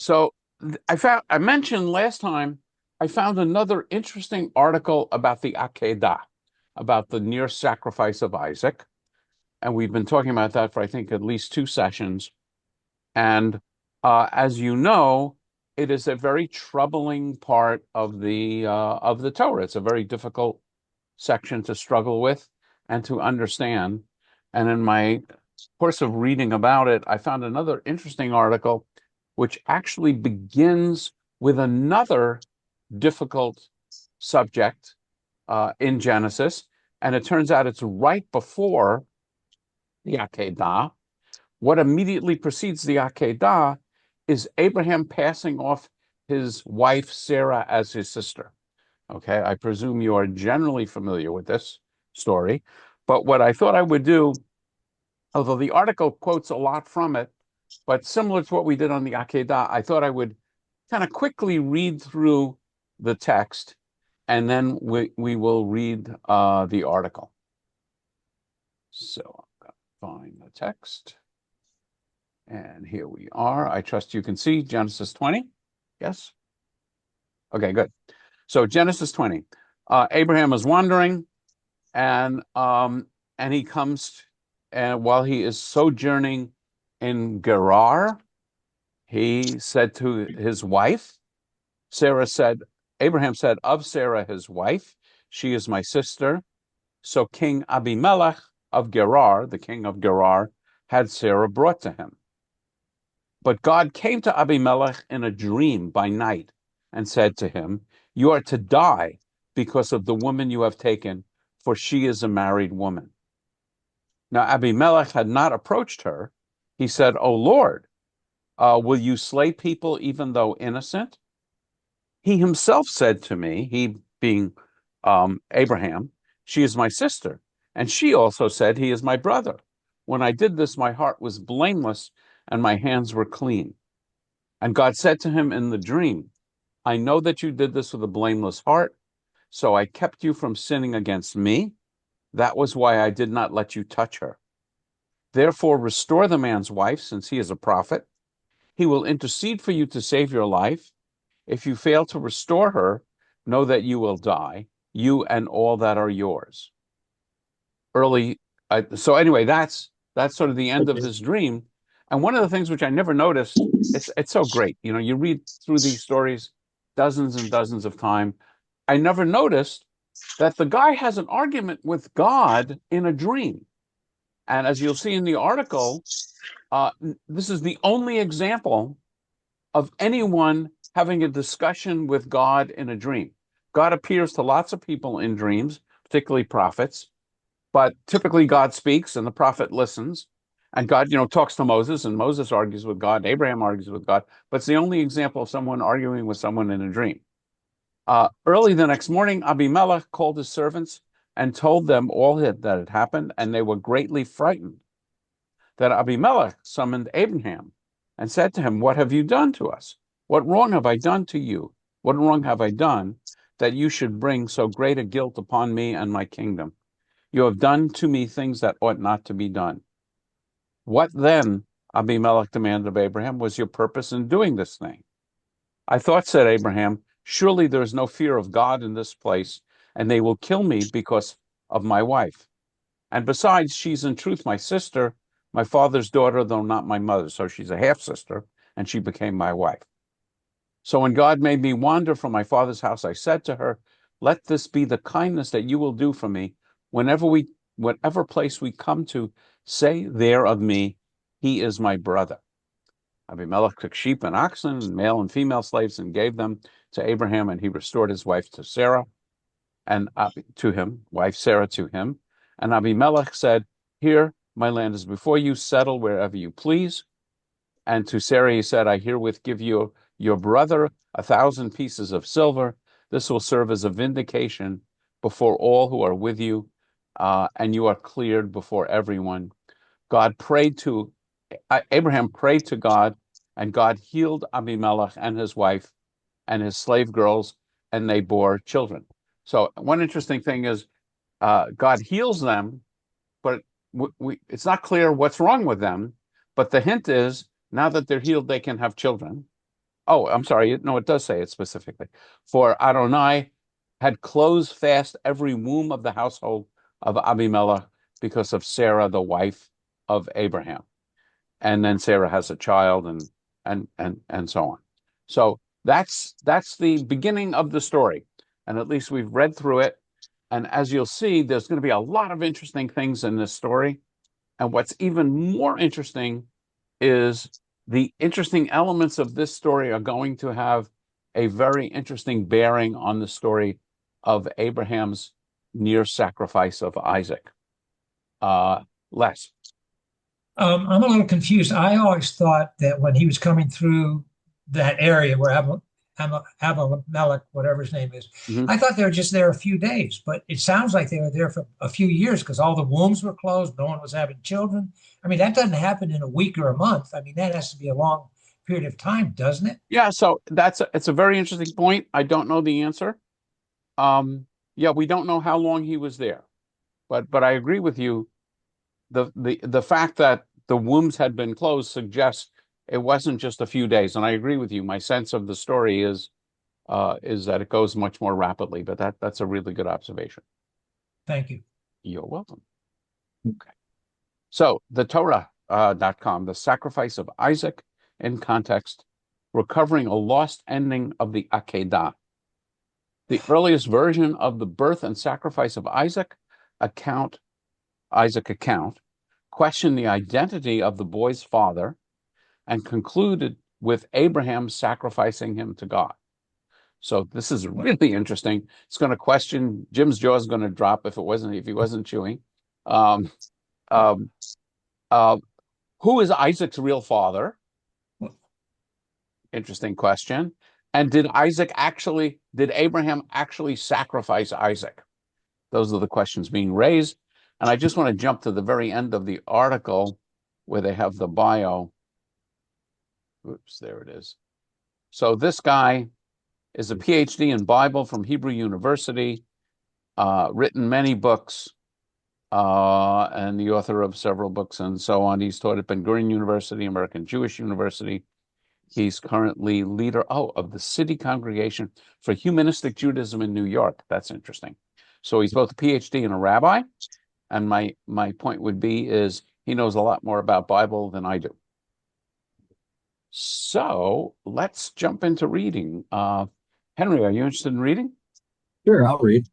So I mentioned last time, I found another interesting article about the Akedah, about the near sacrifice of Isaac. And we've been talking about that for, I think, at least two sessions. And as you know, it is a very troubling part of the Torah. It's a very difficult section to struggle with and to understand. And in my course of reading about it, I found another interesting article which actually begins with another difficult subject in Genesis. And it turns out it's right before the Akedah. What immediately precedes the Akedah is Abraham passing off his wife Sarah as his sister. Okay, I presume you are generally familiar with this story. But what I thought I would do, although the article quotes a lot from it, but similar to what we did on the Akedah, I thought I would kind of quickly read through the text, and then we will read the article. So I'm going to find the text. And here we are. I trust you can see Genesis 20. Yes? Okay, good. So Genesis 20. Abraham is wandering, and he comes, and while he is sojourning in Gerar, he said to his wife, Abraham said of Sarah, his wife, she is my sister. So King Abimelech of Gerar, the king of Gerar, had Sarah brought to him. But God came to Abimelech in a dream by night and said to him, you are to die because of the woman you have taken, for she is a married woman. Now Abimelech had not approached her. He said, O Lord, will you slay people even though innocent? He himself said to me, he being Abraham, she is my sister. And she also said, he is my brother. When I did this, my heart was blameless and my hands were clean. And God said to him in the dream, I know that you did this with a blameless heart, so I kept you from sinning against me. That was why I did not let you touch her. Therefore, restore the man's wife, since he is a prophet. He will intercede for you to save your life. If you fail to restore her, know that you will die, you and all that are yours. So anyway, that's sort of the end of Okay. this dream. And one of the things which I never noticed, it's so great. You know, you read through these stories dozens and dozens of times. I never noticed that the guy has an argument with God in a dream. And as you'll see in the article, uh, this is the only example of anyone having a discussion with God in a dream. God appears to lots of people in dreams, particularly prophets, but typically God speaks and the prophet listens. And God, talks to Moses, and Moses argues with God, and Abraham argues with God, but it's the only example of someone arguing with someone in a dream. Early the next morning, Abimelech called his servants and told them all that had happened, and they were greatly frightened. Then Abimelech summoned Abraham and said to him, what have you done to us? What wrong have I done to you? What wrong have I done that you should bring so great a guilt upon me and my kingdom? You have done to me things that ought not to be done. What then, Abimelech demanded of Abraham, was your purpose in doing this thing? I thought, said Abraham, surely there is no fear of God in this place, and they will kill me because of my wife. And besides, she's in truth my sister, my father's daughter, though not my mother. So she's a half sister, and she became my wife. So when God made me wander from my father's house, I said to her, let this be the kindness that you will do for me. Whatever place we come to, say there of me, he is my brother. Abimelech took sheep and oxen, and male and female slaves, and gave them to Abraham, and he restored his wife to Sarah, and wife Sarah to him. And Abimelech said, here, my land is before you, settle wherever you please. And to Sarah he said, I herewith give you your brother 1,000 pieces of silver. This will serve as a vindication before all who are with you, and you are cleared before everyone. Abraham prayed to God, and God healed Abimelech and his wife and his slave girls, and they bore children. So one interesting thing is God heals them, but it's not clear what's wrong with them. But the hint is now that they're healed, they can have children. Oh, I'm sorry. No, it does say it specifically. For Adonai had closed fast every womb of the household of Abimelech because of Sarah, the wife of Abraham. And then Sarah has a child and so on. So that's the beginning of the story. And at least we've read through it. And as you'll see, there's going to be a lot of interesting things in this story. And what's even more interesting is the interesting elements of this story are going to have a very interesting bearing on the story of Abraham's near sacrifice of Isaac. Les. I'm a little confused. I always thought that when he was coming through that area where Abimelech, whatever his name is, Mhm. I thought they were just there a few days, but it sounds like they were there for a few years because all the wombs were closed, no one was having children. I mean, that doesn't happen in a week or a month. I mean, that has to be a long period of time, doesn't it? Yeah, so it's a very interesting point. I don't know the answer. Yeah, we don't know how long he was there, but I agree with you. The fact that the wombs had been closed suggests it wasn't just a few days, and I agree with you. My sense of the story is that it goes much more rapidly, but that's a really good observation. Thank you. You're welcome. Okay. So the Torah.com, the sacrifice of Isaac in context, recovering a lost ending of the Akedah. The earliest version of the birth and sacrifice of account, Isaac account, questioned the identity of the boy's father and concluded with Abraham sacrificing him to God. So this is really interesting. It's going to question Jim's jaw is going to drop if he wasn't chewing. Um, um, uh, who is Isaac's real father? Interesting question. And did Abraham actually sacrifice Isaac? Those are the questions being raised. And I just want to jump to the very end of the article where they have the bio. Oops, there it is. So this guy is a PhD in Bible from Hebrew University, written many books, and the author of several books and so on. He's taught at Ben Gurion University, American Jewish University. He's currently leader of the City Congregation for Humanistic Judaism in New York. That's interesting. So he's both a PhD and a rabbi. And my point would be is he knows a lot more about Bible than I do. So let's jump into reading. Henry, are you interested in reading? Sure, I'll read.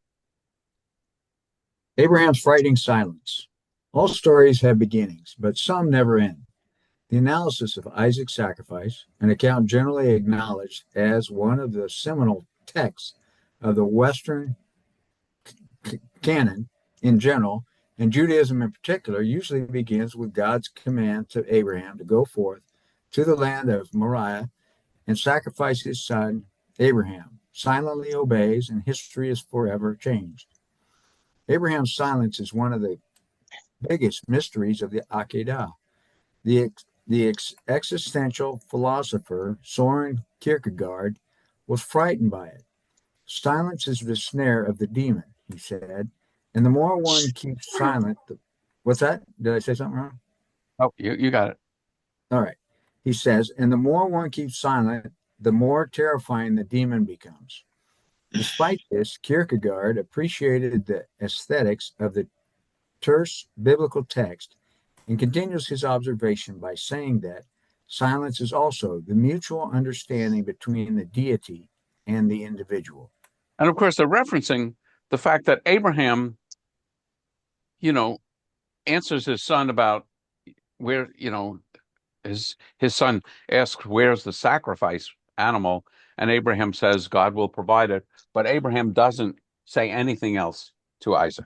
Abraham's frightening silence. All stories have beginnings, but some never end. The analysis of Isaac's sacrifice, an account generally acknowledged as one of the seminal texts of the Western canon in general, and Judaism in particular, usually begins with God's command to Abraham to go forth to the land of Moriah and sacrifice his son, Abraham. Silently obeys, and history is forever changed. Abraham's silence is one of the biggest mysteries of the Akedah. The existential philosopher Soren Kierkegaard was frightened by it. Silence is the snare of the demon, he said, and the more one keeps silent, what's that? Did I say something wrong? Oh, you got it. All right. He says, and the more one keeps silent, the more terrifying the demon becomes. Despite this, Kierkegaard appreciated the aesthetics of the terse biblical text and continues his observation by saying that silence is also the mutual understanding between the deity and the individual. And of course, they're referencing the fact that Abraham, you know, answers his son about where, his son asks, where's the sacrifice animal? And Abraham says, God will provide it. But Abraham doesn't say anything else to Isaac.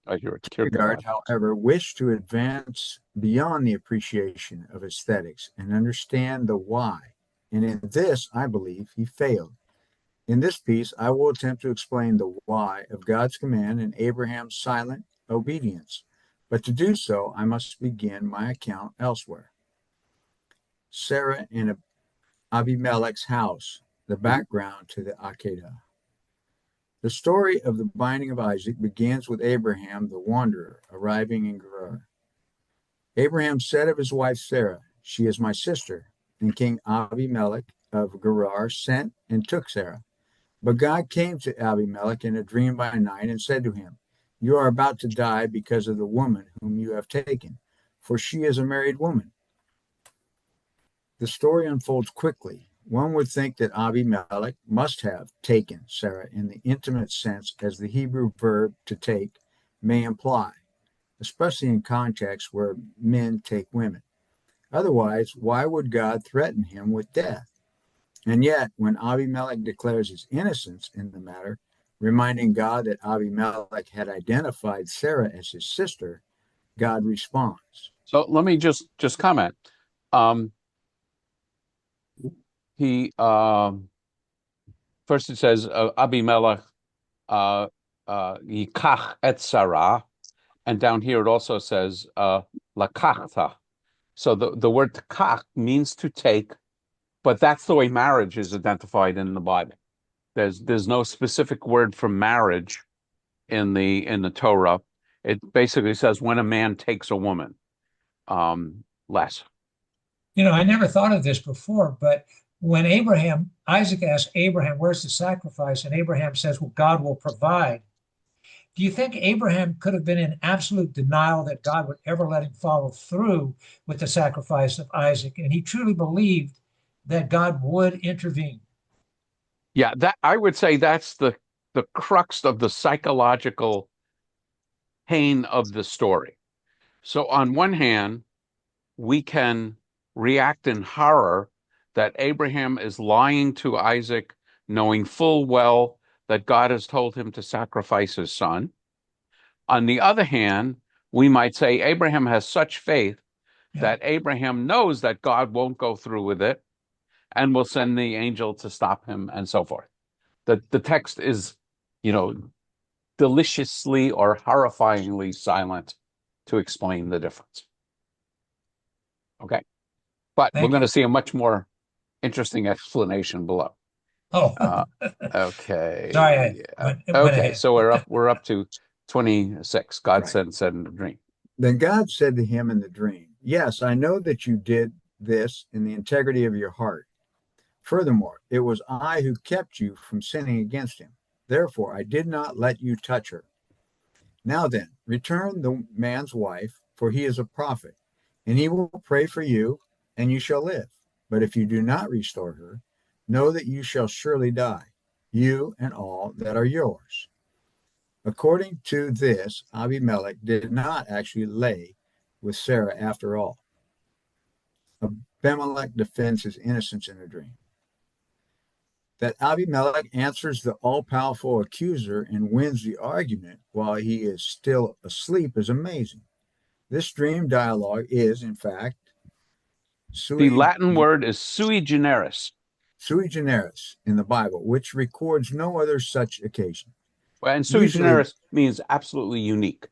I hear it. Kierkegaard, however, wished to advance beyond the appreciation of aesthetics and understand the why. And in this, I believe, he failed. In this piece, I will attempt to explain the why of God's command and Abraham's silent obedience. But to do so, I must begin my account elsewhere. Sarah in Abimelech's house, the background to the Akedah. The story of the binding of Isaac begins with Abraham, the wanderer, arriving in Gerar. Abraham said of his wife Sarah, "She is my sister." and King Abimelech of Gerar sent and took Sarah. But God came to Abimelech in a dream by night and said to him, "You are about to die because of the woman whom you have taken, for she is a married woman." The story unfolds quickly. One would think that Abimelech must have taken Sarah in the intimate sense as the Hebrew verb to take may imply, especially in contexts where men take women. Otherwise, why would God threaten him with death? And yet, when Abimelech declares his innocence in the matter, reminding God that Abimelech had identified Sarah as his sister, God responds. So let me just comment. He first it says Abimelech yikach et Sarah, and down here it also says lakachta. So the word kach means to take, but that's the way marriage is identified in the Bible. There's no specific word for marriage in the Torah. It basically says when a man takes a woman. Less. I never thought of this before, but when Isaac asked Abraham, "Where's the sacrifice?" and Abraham says, "Well, God will provide." Do you think Abraham could have been in absolute denial that God would ever let him follow through with the sacrifice of Isaac? And he truly believed that God would intervene. Yeah, that I would say that's the crux of the psychological pain of the story. So on one hand, we can react in horror that Abraham is lying to Isaac, knowing full well that God has told him to sacrifice his son. On the other hand, we might say Abraham has such faith that Abraham knows that God won't go through with it and will send the angel to stop him and so forth. The text is, deliciously or horrifyingly silent to explain the difference. Okay. But we're going to see a much more interesting explanation below. Oh, okay. sorry. Okay. So we're up to 26. God said in the dream. Then God said to him in the dream, "Yes, I know that you did this in the integrity of your heart. Furthermore, it was I who kept you from sinning against him. Therefore, I did not let you touch her. Now then, return the man's wife, for he is a prophet, and he will pray for you, and you shall live. But if you do not restore her, know that you shall surely die, you and all that are yours." According to this, Abimelech did not actually lay with Sarah after all. Abimelech defends his innocence in a dream. That Abimelech answers the all-powerful accuser and wins the argument while he is still asleep is amazing. This dream dialogue is, in fact, the Latin word is sui generis. Sui generis in the Bible, which records no other such occasion. And sui generis means absolutely unique.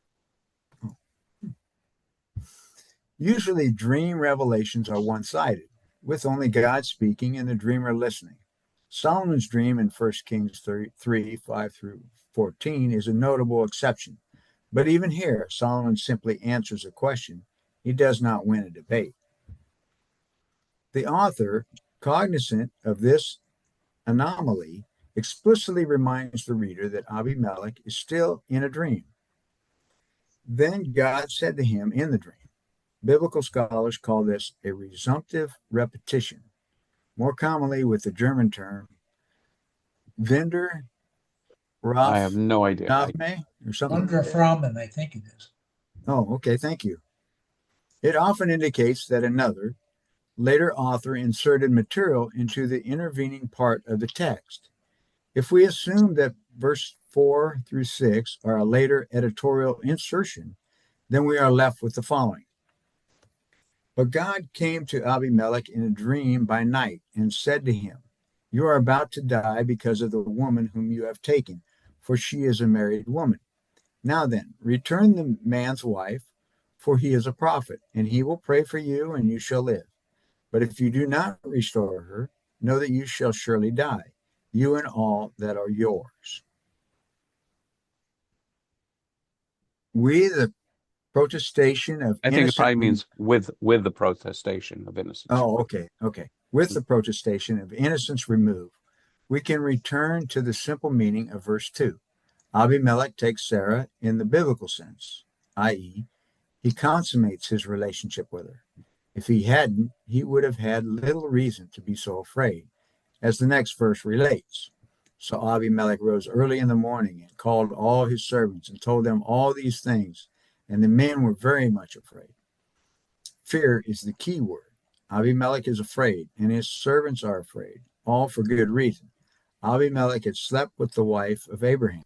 Usually, dream revelations are one-sided, with only God speaking and the dreamer listening. Solomon's dream in 1 Kings 3, 5 through 14 is a notable exception. But even here, Solomon simply answers a question. He does not win a debate. The author, cognizant of this anomaly, explicitly reminds the reader that Abimelech is still in a dream. Then God said to him in the dream. Biblical scholars call this a resumptive repetition, more commonly with the German term Winder I have no idea. Or something. Wunderframen, I think it is. Oh, okay, thank you. It often indicates that another, later author inserted material into the intervening part of the text. If we assume that verse 4 through 6 are a later editorial insertion, then we are left with the following. But God came to Abimelech in a dream by night and said to him, "You are about to die because of the woman whom you have taken, for she is a married woman. Now then, return the man's wife, for he is a prophet, and he will pray for you, and you shall live. But if you do not restore her, know that you shall surely die, you and all that are yours." We, the protestation of I think it innocent. probably means with the protestation of innocence. Oh, okay, okay. With the protestation of innocence removed, we can return to the simple meaning of verse 2. Abimelech takes Sarah in the biblical sense, i.e., he consummates his relationship with her. If he hadn't, he would have had little reason to be so afraid, as the next verse relates. So Abimelech rose early in the morning and called all his servants and told them all these things, and the men were very much afraid. Fear is the key word. Abimelech is afraid, and his servants are afraid, all for good reason. Abimelech had slept with the wife of Abraham,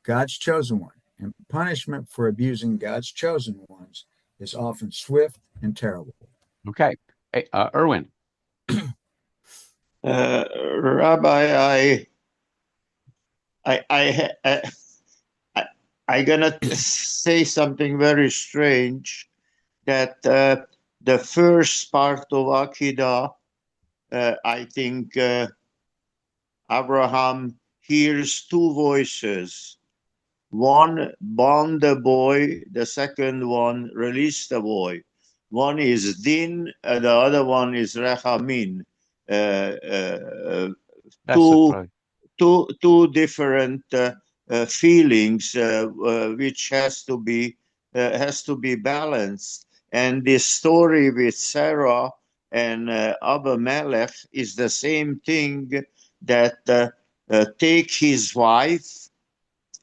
God's chosen one, and punishment for abusing God's chosen ones is often swift and terrible. Okay. Hey, Erwin. Rabbi, I gonna say something very strange, that the first part of Akedah, I think Abraham hears two voices. One bound the boy, the second one released the boy. One is din, the other one is rechamin. Two different feelings, which has to be balanced. And this story with Sarah and Abimelech is the same thing, that take his wife,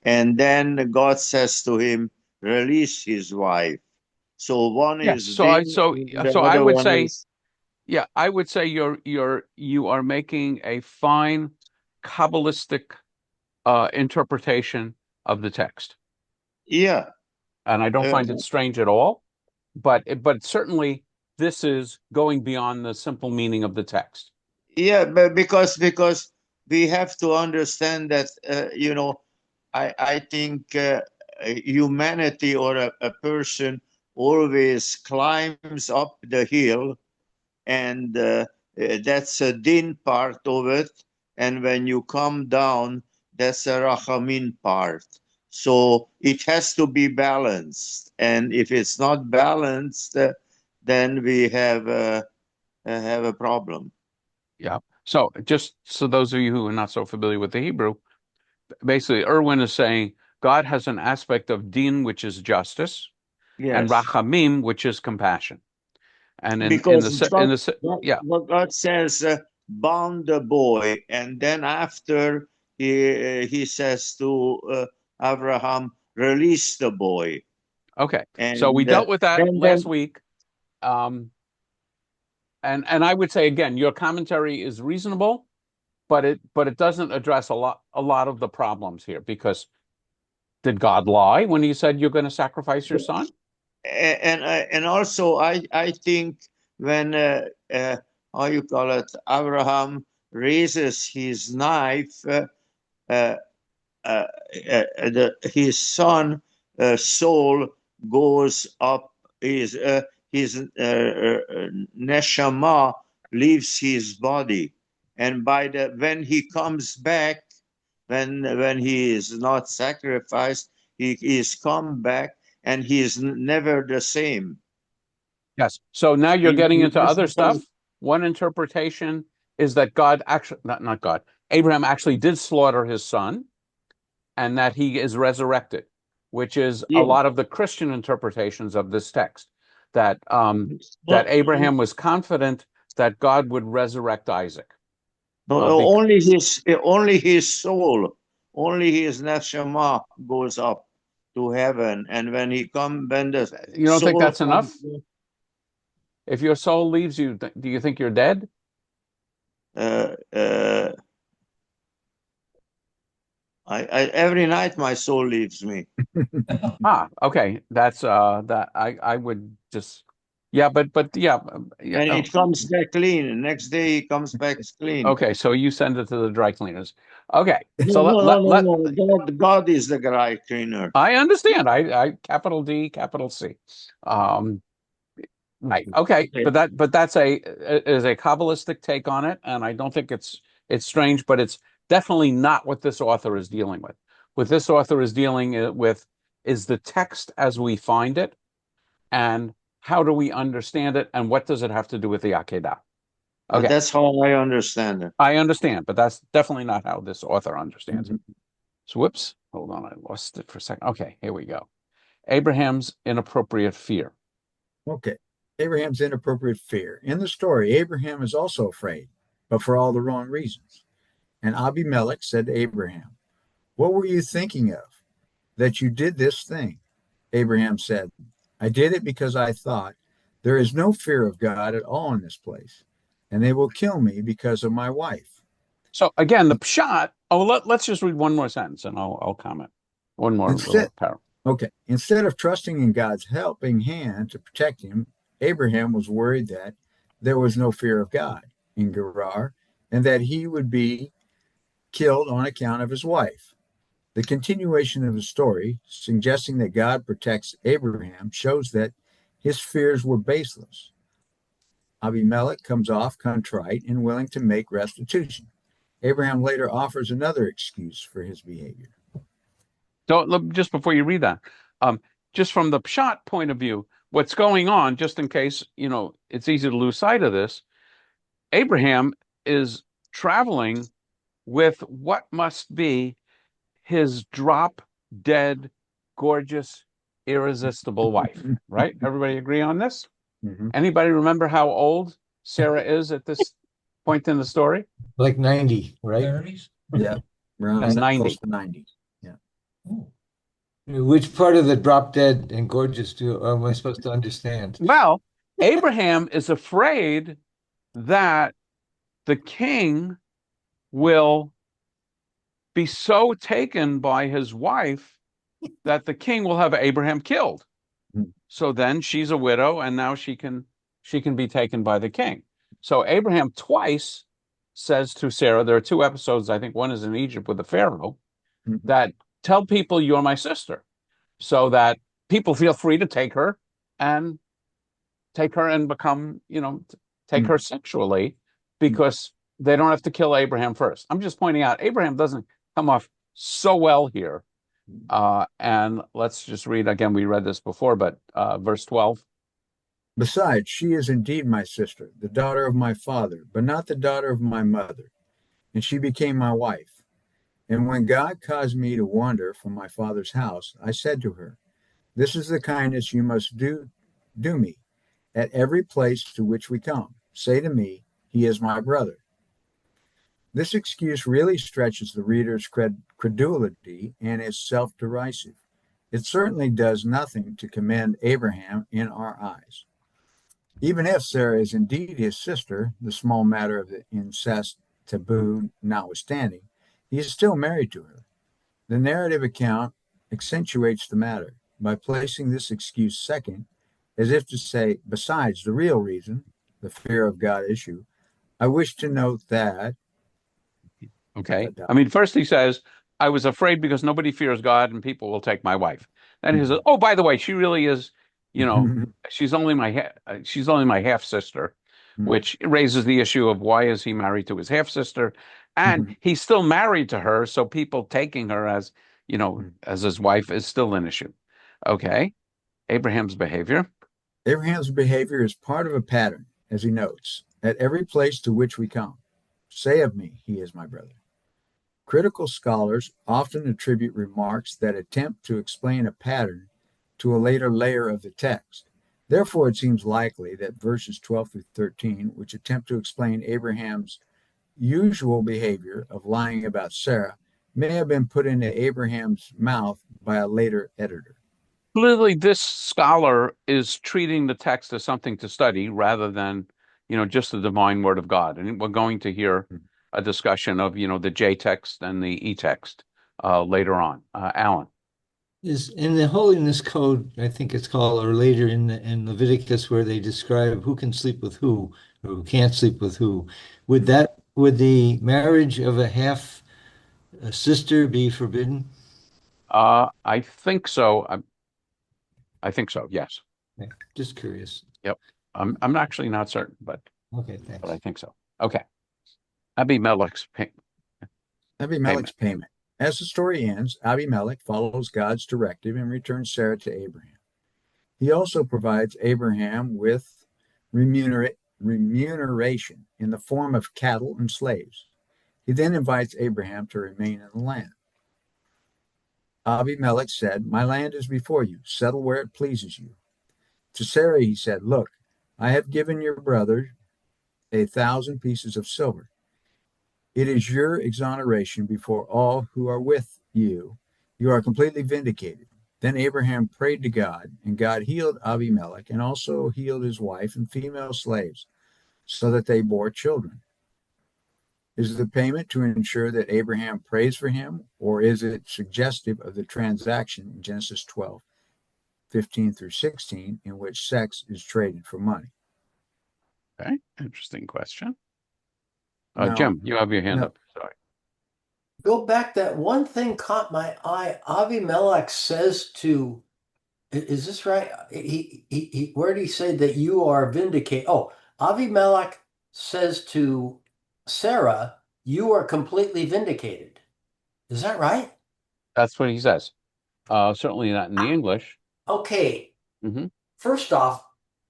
and then God says to him, release his wife. So one Yes. is So I would say, yeah, I would say you are making a fine Kabbalistic interpretation of the text. Yeah. And I don't find it strange at all, but certainly this is going beyond the simple meaning of the text. Yeah, but because we have to understand that I think humanity, or a person, always climbs up the hill, and that's a din part of it. And when you come down, that's a rachamin part. So it has to be balanced. And if it's not balanced, then we have a problem. Yeah. So just so those of you who are not so familiar with the Hebrew, basically Erwin is saying God has an aspect of din, which is justice, and Yes. rachamim, which is compassion. And God says, bound the boy, and then after he says to Abraham, release the boy. Okay. And so we dealt with that last week. And I would say again, your commentary is reasonable, but it doesn't address a lot of the problems here, because did God lie when he said you're going to sacrifice your son? And also I think when how you call it, Abraham raises his knife, his son soul goes up, his neshama leaves his body, and when he comes back, when he is not sacrificed, he is come back, and he is never the same. Yes. So now you're getting into other stuff. One interpretation is that God actually, not God, Abraham actually did slaughter his son, and that he is resurrected, which is a lot of the Christian interpretations of this text, that Abraham was confident that God would resurrect Isaac. Only his soul, only his neshama goes up to heaven, and when he comes, you don't think that's enough? If your soul leaves you, do you think you're dead? Every night my soul leaves me. Okay. That's that I would just, yeah, but yeah. And it comes back clean. The next day he comes back clean. Okay, so you send it to the dry cleaners. Okay, so no. God is the dry cleaner. I understand. I capital D, capital C. Right. Okay, but that's a Kabbalistic take on it, and I don't think it's strange, but it's definitely not what this author is dealing with. What this author is dealing with is the text as we find it, and how do we understand it, and what does it have to do with the Akedah? Okay, That's how I understand it. I understand, but that's definitely not how this author understands it. Mhm. So, whoops, hold on, I lost it for a second. Okay, here we go. Abraham's inappropriate fear. Okay. Abraham's inappropriate fear. In the story, Abraham is also afraid, but for all the wrong reasons. And Abimelech said to Abraham, "What were you thinking of, that you did this thing?" Abraham said, "I did it because I thought, there is no fear of God at all in this place, and they will kill me because of my wife." So again, the pshat. Oh, let's just read one more sentence, and I'll comment. One more Instead, little paragraph. okay, instead of trusting in God's helping hand to protect him, Abraham was worried that there was no fear of God in Gerar and that he would be killed on account of his wife. The continuation of the story, suggesting that God protects Abraham, shows that his fears were baseless. Abimelech comes off contrite and willing to make restitution. Abraham later offers another excuse for his behavior. So just before you read that, just from the pshat point of view, what's going on, just in case, it's easy to lose sight of this, Abraham is traveling with what must be his drop dead, gorgeous, irresistible wife, right? Everybody agree on this? Mhm. Anybody remember how old Sarah is at this point in the story? Like 90, right? 30s? Yeah, around That's 90. close to 90. Yeah. Ooh. Which part of the drop dead and gorgeous am I supposed to understand? Well, Abraham is afraid that the king will be so taken by his wife that the king will have Abraham killed. Hmm. So then she's a widow, and now she can be taken by the king. So Abraham twice says to Sarah, there are two episodes, I think one is in Egypt with the Pharaoh, Mhm. that tell people you're my sister, so that people feel free to take her and become, take her sexually, because they don't have to kill Abraham first. I'm just pointing out, Abraham doesn't come off so well here. And let's just read again. We read this before, but verse 12. Besides, she is indeed my sister, the daughter of my father, but not the daughter of my mother. And she became my wife. And when God caused me to wander from my father's house, I said to her, "This is the kindness you must do me at every place to which we come. Say to me, he is my brother." This excuse really stretches the reader's credulity and is self-derisive. It certainly does nothing to commend Abraham in our eyes. Even if Sarah is indeed his sister, the small matter of the incest taboo notwithstanding, he is still married to her. The narrative account accentuates the matter by placing this excuse second, as if to say, besides the real reason, the fear of God issue, I wish to note that. Okay. I mean, first he says, I was afraid because nobody fears God and people will take my wife. Then he says, oh, by the way, she really is, she's only my half sister, which raises the issue of why is he married to his half sister, and he's still married to her, so people taking her as as his wife is still an issue. Okay. Abraham's behavior. Abraham's behavior is part of a pattern, as he notes, at every place to which we come. Say of me, he is my brother. Critical scholars often attribute remarks that attempt to explain a pattern to a later layer of the text. Therefore, it seems likely that verses 12 through 13, which attempt to explain Abraham's usual behavior of lying about Sarah, may have been put into Abraham's mouth by a later editor. Clearly, this scholar is treating the text as something to study rather than, just the divine word of God. And we're going to hear a discussion of, the J text and the E text later on. Alan. Is in the holiness code, I think it's called, or later in Leviticus, where they describe who can sleep with who or who can't sleep with who. Would the marriage of a sister be forbidden? I think so. I think so. Yes. Okay, just curious. Yep. I'm actually not certain, but Okay, thanks. I think so. Okay. Abimelech's payment. As the story ends, Abimelech follows God's directive and returns Sarah to Abraham. He also provides Abraham with remuneration in the form of cattle and slaves. He then invites Abraham to remain in the land. Abimelech said, "My land is before you. Settle where it pleases you." To Sarah he said, "Look, I have given your brother 1,000 pieces of silver. It is your exoneration before all who are with you. You are completely vindicated." Then Abraham prayed to God, and God healed Abimelech and also healed his wife and female slaves, so that they bore children. Is the payment to ensure that Abraham prays for him, or is it suggestive of the transaction in Genesis 12:15 through 16, in which sex is traded for money? Okay, interesting question. Now, Jim, you have your hand no, up. Sorry. Go back. That one thing caught my eye. Abimelech says to, is this right? Where did he say that you are vindicated? Oh, Abimelech says to Sarah, you are completely vindicated. Is that right? That's what he says. Certainly not in the English. Okay. hmm First off,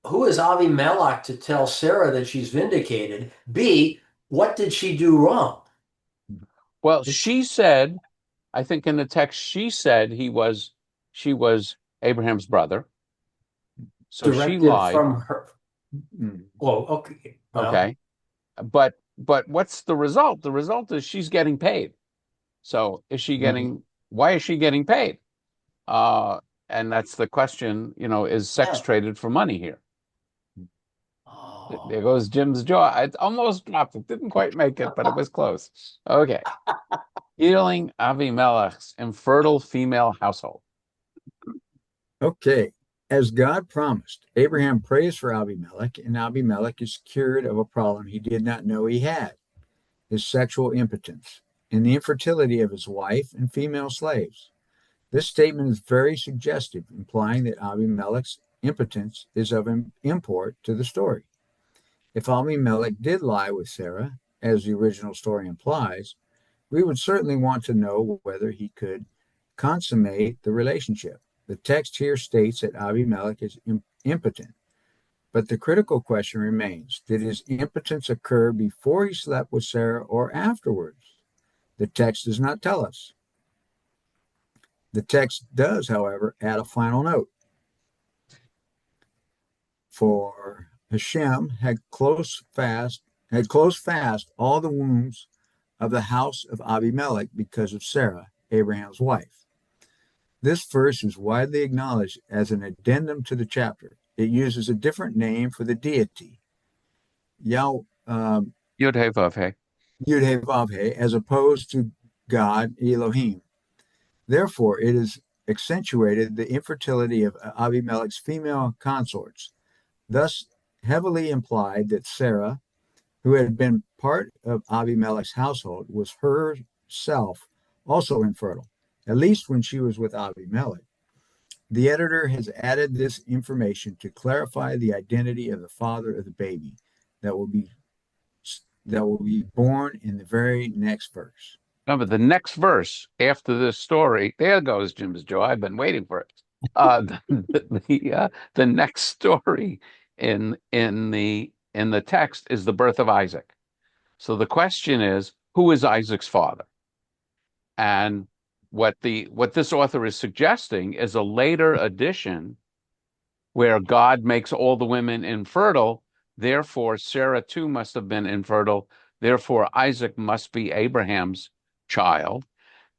who is Abimelech to tell Sarah that she's vindicated? B, what did she do wrong? Well, she said, I think in the text, she said she was Abraham's brother. So she Directive lied. from her. Well, okay. Well, Okay. But what's the result? The result is she's getting paid. So why is she getting paid? And that's the question, is sex yeah. traded for money here? There Oh. goes Jim's jaw. I almost dropped it. Didn't quite make it, but it was close. Okay. Healing Avimelech's infertile female household. Okay. As God promised, Abraham prays for Abimelech, and Abimelech is cured of a problem he did not know he had, his sexual impotence, and the infertility of his wife and female slaves. This statement is very suggestive, implying that Abimelech's impotence is of import to the story. If Abimelech did lie with Sarah, as the original story implies, we would certainly want to know whether he could consummate the relationship. The text here states that Abimelech is impotent, but the critical question remains: did his impotence occur before he slept with Sarah or afterwards? The text does not tell us. The text does, however, add a final note. For Hashem had closed fast all the wombs of the house of Abimelech because of Sarah, Abraham's wife. This verse is widely acknowledged as an addendum to the chapter. It uses a different name for the deity, Yud Hey Vav Hey. Yud-Heh-Vav-Heh, as opposed to God, Elohim. Therefore, it is accentuated the infertility of Abimelech's female consorts, thus heavily implied that Sarah, who had been part of Abimelech's household, was herself also infertile, at least when she was with Abimelech. The editor has added this information to clarify the identity of the father of the baby that will be born in the very next verse. Remember, the next verse after this story, there goes Jim's jaw. I've been waiting for it. The next story in the text is the birth of Isaac. So the question is, who is Isaac's father? And what this author is suggesting is a later addition where God makes all the women infertile. Therefore, Sarah too must have been infertile. Therefore, Isaac must be Abraham's child.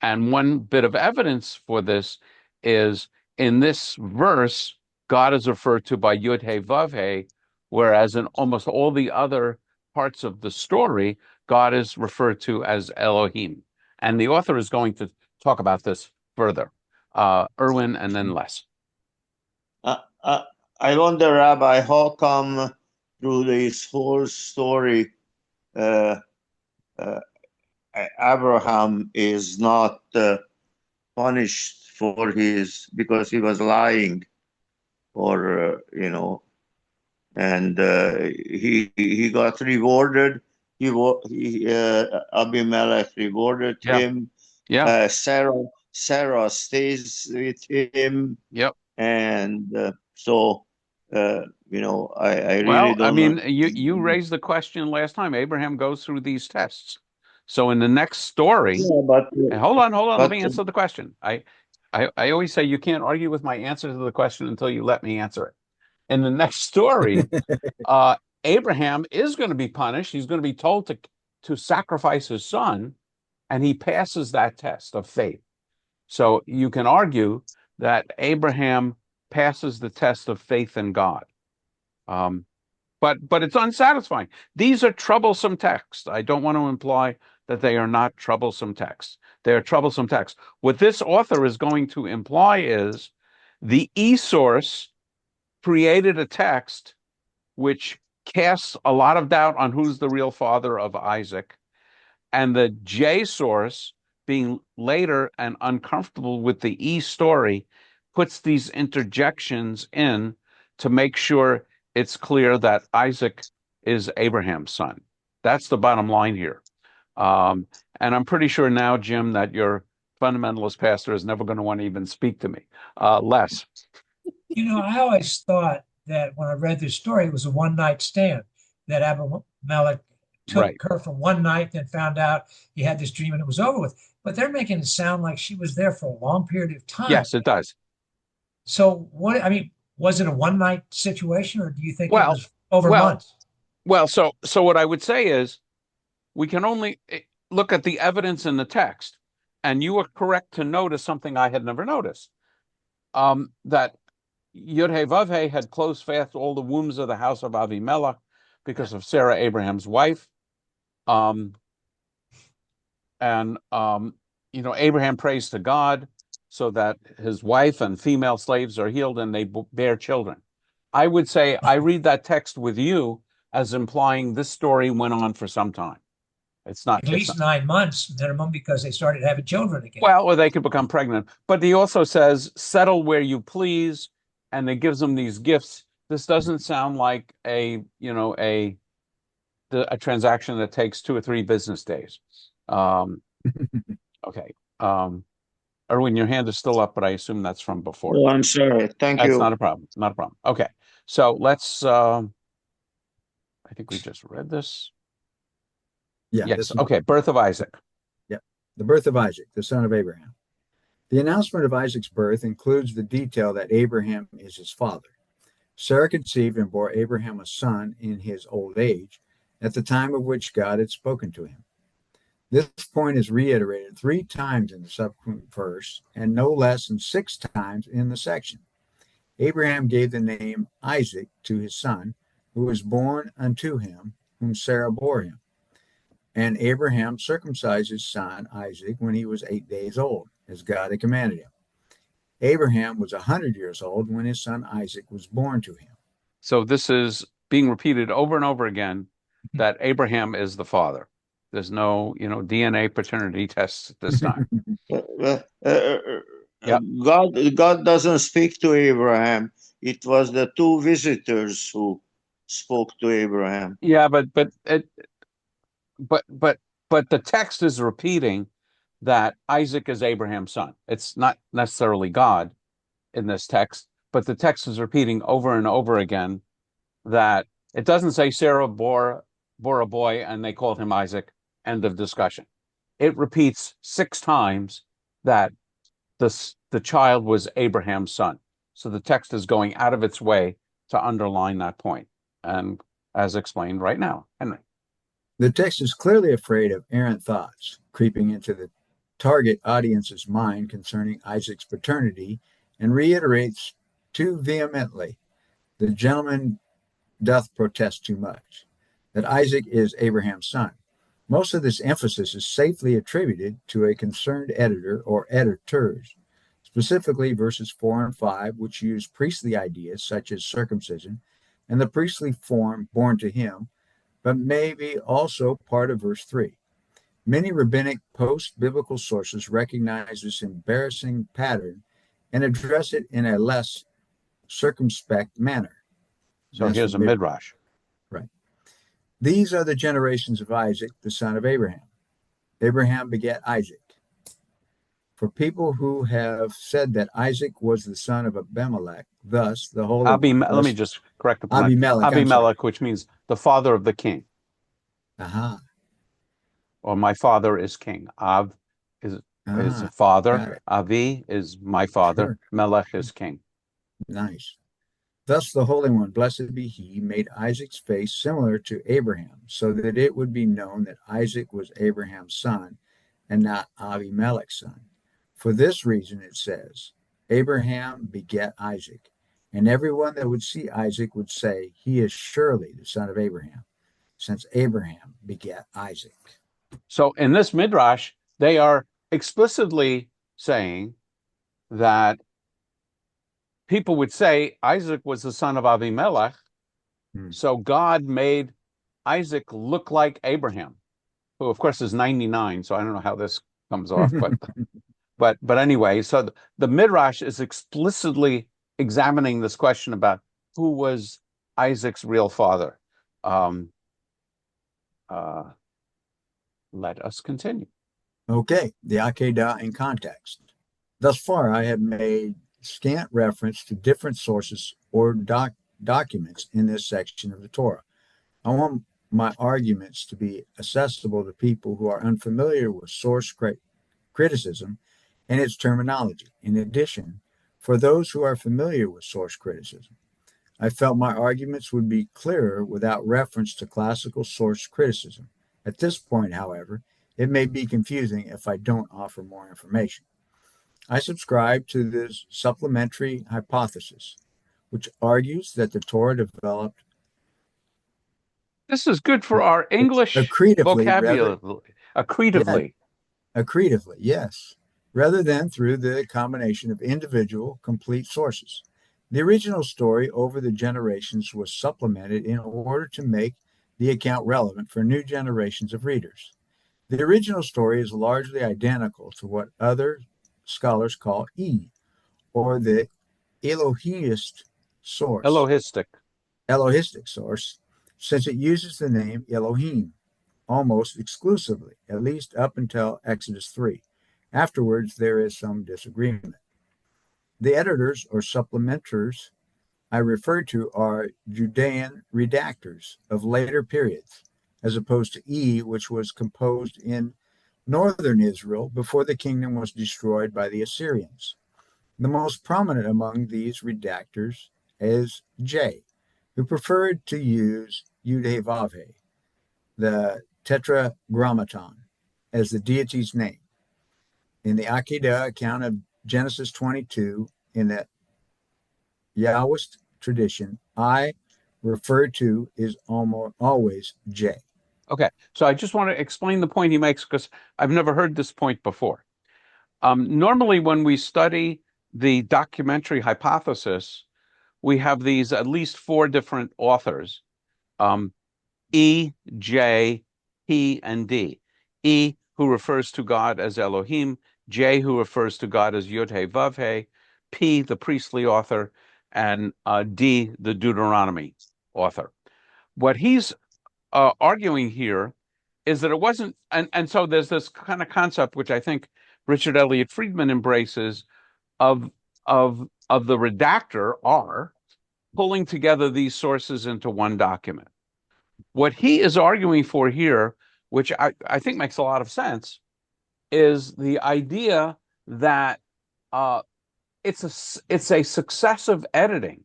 And one bit of evidence for this is in this verse, God is referred to by Yud Hey Vav Hey, whereas in almost all the other parts of the story, God is referred to as Elohim. And the author is going to talk about this further. Erwin and then Les. I wonder, Rabbi, how come through this whole story Abraham is not punished for because he was lying, or and he got rewarded. Abimelech rewarded him. Yeah. Sarah stays with him. Yep. And So, you know, I really Well, I don't mean, know. you raised the question last time. Abraham goes through these tests. So in the next story, Yeah, and hold on, let but me answer the question. I always say you can't argue with my answer to the question until you let me answer it. In the next story, Abraham is going to be punished. He's going to be told to sacrifice his son, and he passes that test of faith. So you can argue that Abraham passes the test of faith in God. But it's unsatisfying. These are troublesome texts. I don't want to imply that they are not troublesome texts. They are troublesome texts. What this author is going to imply is the e-source created a text which casts a lot of doubt on who's the real father of Isaac, and the J source, being later and uncomfortable with the E story, puts these interjections in to make sure it's clear that Isaac is Abraham's son. That's the bottom line here. And I'm pretty sure now, Jim, that your fundamentalist pastor is never going to want to even speak to me. Les. You know, I always thought that when I read this story, it was a one night stand, that Abimelech took Right. her for one night, then found out he had this dream and it was over with. But they're making it sound like she was there for a long period of time. Yes, it does. So what, I mean, was it a one night situation, or do you think it Well, was over well, months? Well, so what I would say is we can only look at the evidence in the text, and you were correct to notice something I had never noticed. That Yud-Heh-Vav-Heh had closed fast all the wombs of the house of Avimelech because of Sarah, Abraham's wife. You know, Abraham prays to God so that his wife and female slaves are healed and they bear children. I would say I read that text with you as implying this story went on for some time. It's not. At least 9 months minimum, because they started having children again. Well, or they could become pregnant. But he also says, settle where you please, and it gives them these gifts. This doesn't sound like a transaction that takes 2 or 3 business days. Okay. Erwin, your hand is still up, but I assume that's from before. Oh, I'm sorry. Thank That's you. not a problem. Not a problem. Okay. So let's, I think we just read this. Yeah. Yes. Okay. Birth of Isaac. Yeah. The birth of Isaac, the son of Abraham. The announcement of Isaac's birth includes the detail that Abraham is his father. Sarah conceived and bore Abraham a son in his old age, at the time of which God had spoken to him. This point is reiterated 3 times in the subsequent verse, and no less than 6 times in the section. Abraham gave the name Isaac to his son, who was born unto him, whom Sarah bore him. And Abraham circumcised his son Isaac when he was 8 days old, as God had commanded him. Abraham was 100 years old when his son Isaac was born to him. So this is being repeated over and over again, that Abraham is the father. There's no, DNA paternity tests at this time. Yep. God doesn't speak to Abraham. It was the 2 visitors who spoke to Abraham. Yeah, but the text is repeating that Isaac is Abraham's son. It's not necessarily God in this text, but the text is repeating over and over again that it doesn't say Sarah bore a boy and they called him Isaac. End of discussion. It repeats 6 times that the child was Abraham's son. So the text is going out of its way to underline that point, and as explained right now, Henry. The text is clearly afraid of errant thoughts creeping into the target audience's mind concerning Isaac's paternity, and reiterates too vehemently, the gentleman doth protest too much, that Isaac is Abraham's son. Most of this emphasis is safely attributed to a concerned editor or editors, specifically verses 4 and 5, which use priestly ideas such as circumcision and the priestly form born to him, but may be also part of verse 3. Many rabbinic post-biblical sources recognize this embarrassing pattern and address it in a less circumspect manner. So here's a midrash. Right. These are the generations of Isaac, the son of Abraham. Abraham begat Isaac. For people who have said that Isaac was the son of Abimelech, thus the Holy One, Let me just correct the pronunciation. Abimelech, I'm sorry. Abimelech, which means the father of the king, Aha, or my father is king. Av is got father. it. Avi is my father. Sure. Melech is king. Nice. Thus the Holy One, blessed be he, made Isaac's face similar to Abraham, so that it would be known that Isaac was Abraham's son and not Abimelech's son. For this reason it says, Abraham begat Isaac, and everyone that would see Isaac would say, he is surely the son of Abraham, since Abraham begat Isaac. So in this midrash, they are explicitly saying that people would say Isaac was the son of Avimelech, so God made Isaac look like Abraham, who of course is 99. So I don't know how this comes off, but anyway, so the midrash is explicitly examining this question about who was Isaac's real father. Let us continue. Okay, the Akedah in context. Thus far, I have made scant reference to different sources or documents in this section of the Torah. I want my arguments to be accessible to people who are unfamiliar with source criticism and its terminology. In addition, for those who are familiar with source criticism, I felt my arguments would be clearer without reference to classical source criticism. At this point, however, it may be confusing if I don't offer more information. I subscribe to this supplementary hypothesis, which argues that the Torah developed. This is good for our English vocabulary. Accretively, yes, rather than through the combination of individual, complete sources. The original story over the generations was supplemented in order to make the account relevant for new generations of readers. The original story is largely identical to what other scholars call or the Elohist source. Elohistic source, since it uses the name Elohim almost exclusively, at least up until Exodus 3. Afterwards, there is some disagreement. The editors or supplementers I refer to are Judean redactors of later periods, as opposed to which was composed in northern Israel before the kingdom was destroyed by the Assyrians. The most prominent among these redactors is J, who preferred to use Yud-He-Vav-He, the Tetragrammaton, as the deity's name. In the Akedah account of Genesis 22, in the Yahwist tradition, I referred to is almost always J. Okay, so I just want to explain the point he makes because I've never heard this point before. Normally, when we study the documentary hypothesis, we have these at least 4 different authors, E, J, He, and D. E, who refers to God as Elohim, J, who refers to God as Yud-He-Vav-He, P, the priestly author, and D, the Deuteronomy author. What he's arguing here is that it wasn't, and so there's this kind of concept which I think Richard Elliott Friedman embraces of the redactor R pulling together these sources into one document. What he is arguing for here, which I think makes a lot of sense, is the idea that it's a successive editing.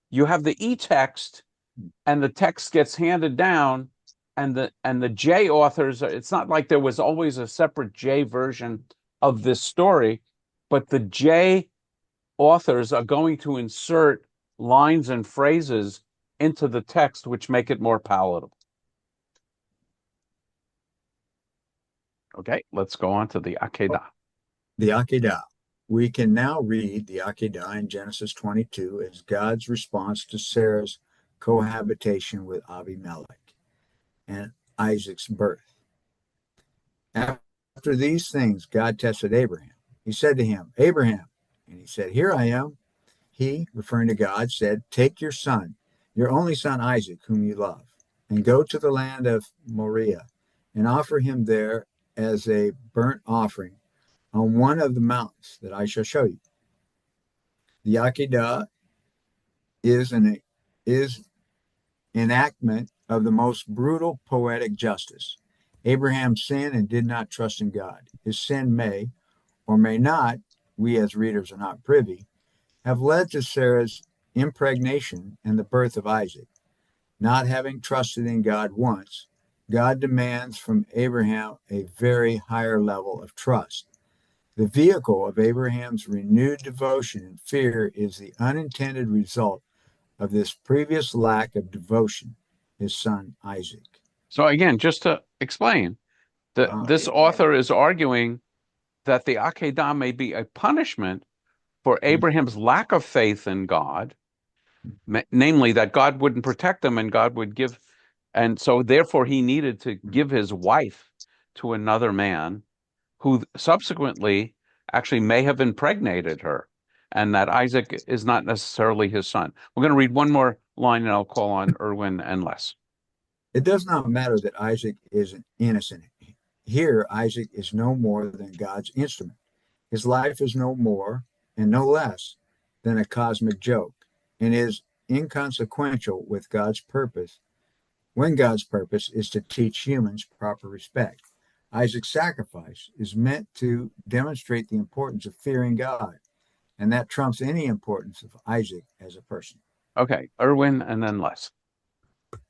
You have the e-text, and the text gets handed down, and the J authors. It's not like there was always a separate J version of this story, but the J authors are going to insert lines and phrases into the text which make it more palatable. Okay, let's go on to the Akedah. The Akedah. We can now read the Akedah in Genesis 22 as God's response to Sarah's cohabitation with Abimelech and Isaac's birth. After these things, God tested Abraham. He said to him, Abraham, and he said, here I am. He, referring to God, said, take your son, your only son Isaac, whom you love, and go to the land of Moriah and offer him there as a burnt offering on one of the mountains that I shall show you. The Akedah is enactment of the most brutal poetic justice. Abraham sinned and did not trust in God. His sin may or may not, we as readers are not privy, have led to Sarah's impregnation and the birth of Isaac. Not having trusted in God once, God demands from Abraham a very higher level of trust. The vehicle of Abraham's renewed devotion and fear is the unintended result of this previous lack of devotion, his son Isaac. So again, just to explain, this author is arguing that the Akedah may be a punishment for Abraham's lack of faith in God, namely that God wouldn't protect him and God would give, and so therefore he needed to give his wife to another man who subsequently actually may have impregnated her, and that Isaac is not necessarily his son. We're going to read one more line and I'll call on Erwin and Les. It does not matter that Isaac is innocent. Here, Isaac is no more than God's instrument. His life is no more and no less than a cosmic joke, and is inconsequential with God's purpose, when God's purpose is to teach humans proper respect. Isaac's sacrifice is meant to demonstrate the importance of fearing God, and that trumps any importance of Isaac as a person. Okay, Erwin and then Les.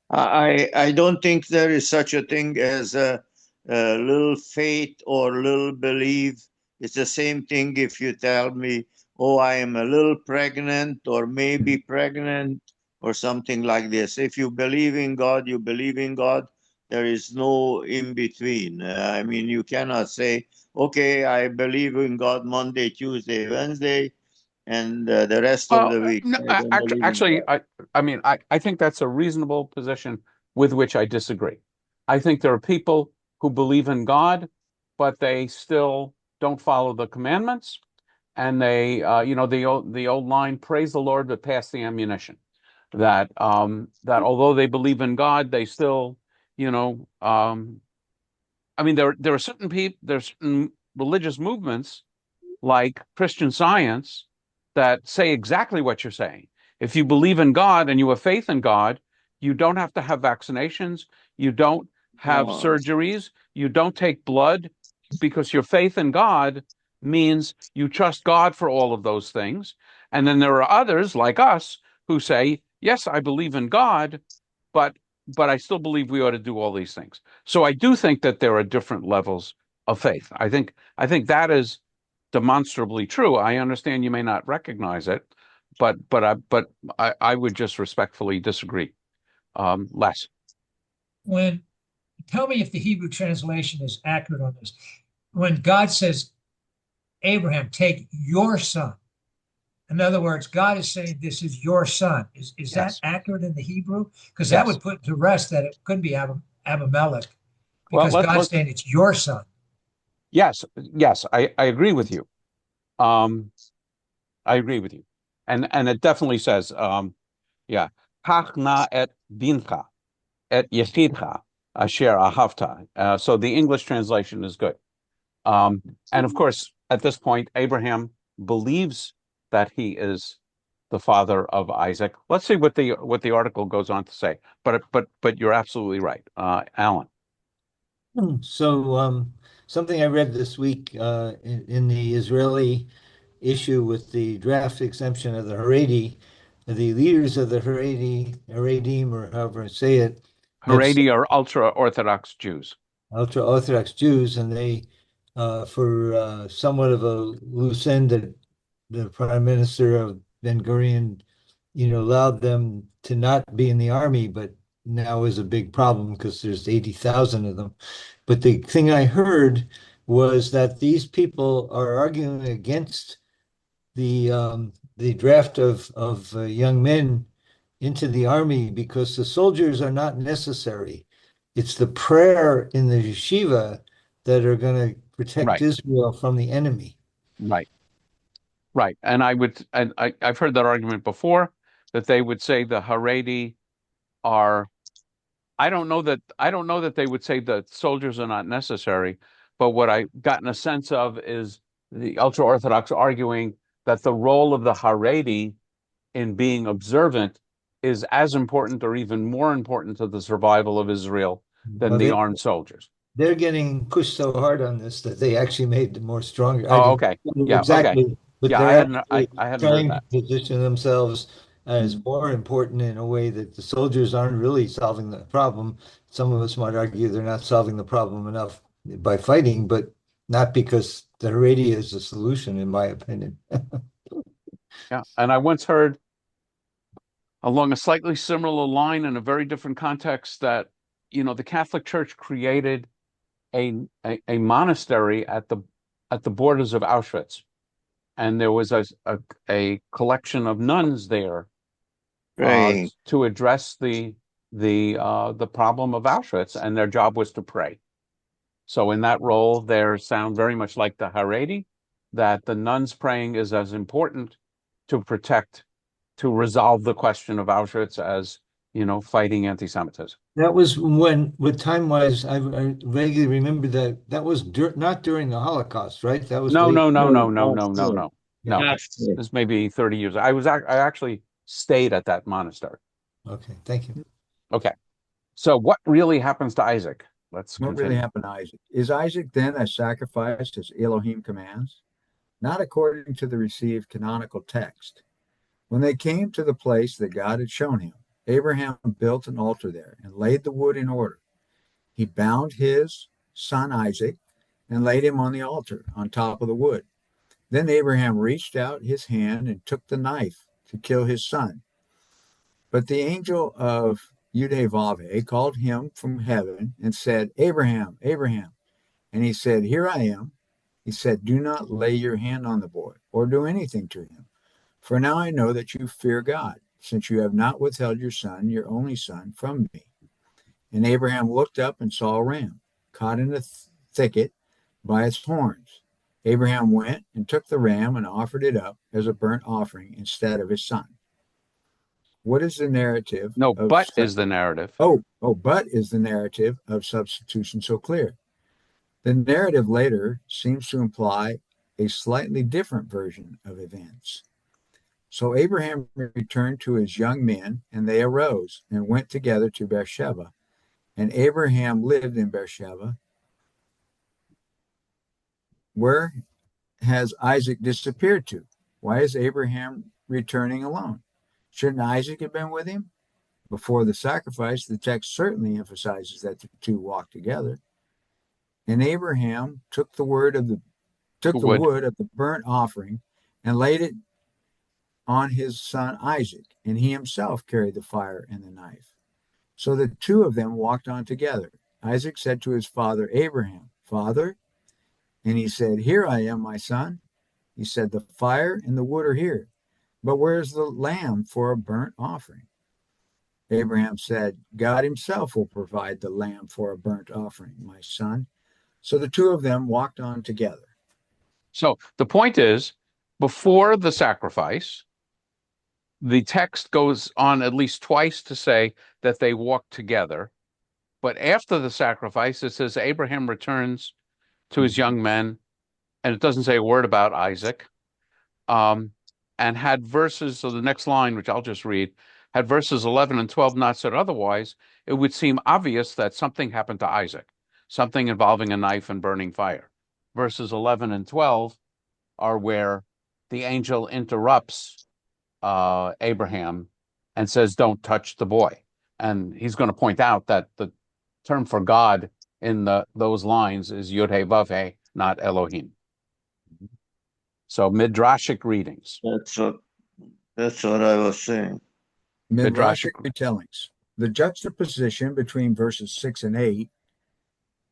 I don't think there is such a thing as a little faith or little belief. It's the same thing if you tell me, oh, I am a little pregnant or maybe pregnant or something like this. If you believe in God, you believe in God. There is no in between. I mean, you cannot say, okay, I believe in God Monday, Tuesday, Wednesday, and the rest of the week. No, I don't believe in actually, God. I think that's a reasonable position with which I disagree. I think there are people who believe in God, but they still don't follow the commandments, and they, the old line, "Praise the Lord, but pass the ammunition." That although they believe in God, they still, there are certain religious movements like Christian Science that say exactly what you're saying. If you believe in God and you have faith in God, you don't have to have vaccinations, you don't have surgeries, you don't take blood, because your faith in God means you trust God for all of those things. And then there are others like us who say, yes, I believe in God, but I still believe we ought to do all these things. So I do think that there are different levels of faith. I think that is demonstrably true. I understand you may not recognize it, but I would just respectfully disagree. Les. Tell me if the Hebrew translation is accurate on this. When God says, Abraham, take your son. In other words, God is saying, this is your son. Is Yes. that accurate in the Hebrew? Because Yes. that would put to rest that it couldn't be Abimelech, Well, because God's saying it's your son. Yes, I agree with you. I agree with you. And it definitely says, yeah, Kach na et bincha, et yechidcha, asher ahavta. So the English translation is good. And of course, at this point, Abraham believes that he is the father of Isaac. Let's see what the article goes on to say. But you're absolutely right, Alan. So something I read this week in the Israeli issue with the draft exemption of the Haredi, the leaders of the Haredim, or however I say it, Haredi are ultra-Orthodox Jews. Ultra-Orthodox Jews, and they, for somewhat of a loose end, that the Prime Minister of Ben Gurion, allowed them to not be in the army, but now is a big problem because there's 80,000 of them. But the thing I heard was that these people are arguing against the draft of young men into the army because the soldiers are not necessary. It's the prayer in the yeshiva that are going to protect Right. Israel from the enemy. Right. And I've heard that argument before, that they would say the Haredi are, I don't know that they would say that soldiers are not necessary, but what I've gotten a sense of is the ultra-Orthodox arguing that the role of the Haredi in being observant is as important or even more important to the survival of Israel than Well, the armed soldiers. they're getting pushed so hard on this that they actually made it more stronger. I Oh, didn't okay. know Yeah, okay. exactly, but Yeah, they're actually I hadn't heard trying to that. position themselves as more important in a way that the soldiers aren't really solving the problem. Some of us might argue they're not solving the problem enough by fighting, but not because the Haredi is the solution, in my opinion. Yeah. And I once heard along a slightly similar line in a very different context that, the Catholic Church created a monastery at the borders of Auschwitz. And there was a collection of nuns there Praying. to address the problem of Auschwitz, and their job was to pray. So in that role, they sound very much like the Haredi, that the nuns praying is as important to resolve the question of Auschwitz as, fighting anti-Semitism. That was when, with time-wise, I vaguely remember that was not during the Holocaust, right? That was No, way. no, no, No, no, no, no, no, after. no, no. Yeah. After. This may be 30 years. I actually stayed at that monastery. Okay, thank you. Okay. So what really happens to Isaac? Let's What really continue. happened to Isaac? Is Isaac then a sacrifice as Elohim commands? Not according to the received canonical text. When they came to the place that God had shown him, Abraham built an altar there and laid the wood in order. He bound his son Isaac and laid him on the altar on top of the wood. Then Abraham reached out his hand and took the knife to kill his son. But the angel of Yudhe called him from heaven and said, Abraham, Abraham. And he said, Here I am. He said, Do not lay your hand on the boy or do anything to him. For now I know that you fear God, since you have not withheld your son, your only son, from me. And Abraham looked up and saw a ram caught in a thicket by its horns. Abraham went and took the ram and offered it up as a burnt offering instead of his son. What is the narrative No, of but is the narrative. but is the narrative of substitution so clear? The narrative later seems to imply a slightly different version of events. So Abraham returned to his young men, and they arose and went together to Beersheba. And Abraham lived in Beersheba. Where has Isaac disappeared to? Why is Abraham returning alone? Shouldn't Isaac have been with him? Before the sacrifice, the text certainly emphasizes that the two walked together. And Abraham took the wood of the burnt offering and laid it on his son Isaac, and he himself carried the fire and the knife. So the two of them walked on together. Isaac said to his father Abraham, Father? And he said, Here I am, my son. He said, The fire and the wood are here, but where's the lamb for a burnt offering? Abraham said, God himself will provide the lamb for a burnt offering, my son. So the two of them walked on together. So the point is, before the sacrifice, the text goes on at least twice to say that they walked together. But after the sacrifice, it says Abraham returns to his young men, and it doesn't say a word about Isaac. And had verses, so the next line, which I'll just read, had verses 11 and 12 not said otherwise, it would seem obvious that something happened to Isaac, something involving a knife and burning fire. Verses 11 and 12 are where the angel interrupts Abraham and says, Don't touch the boy. And he's going to point out that the term for God in those lines is Yud-He-Vav-He, not Elohim. So midrashic readings. That's what I was saying. Midrashic retellings. The juxtaposition between verses 6 and 8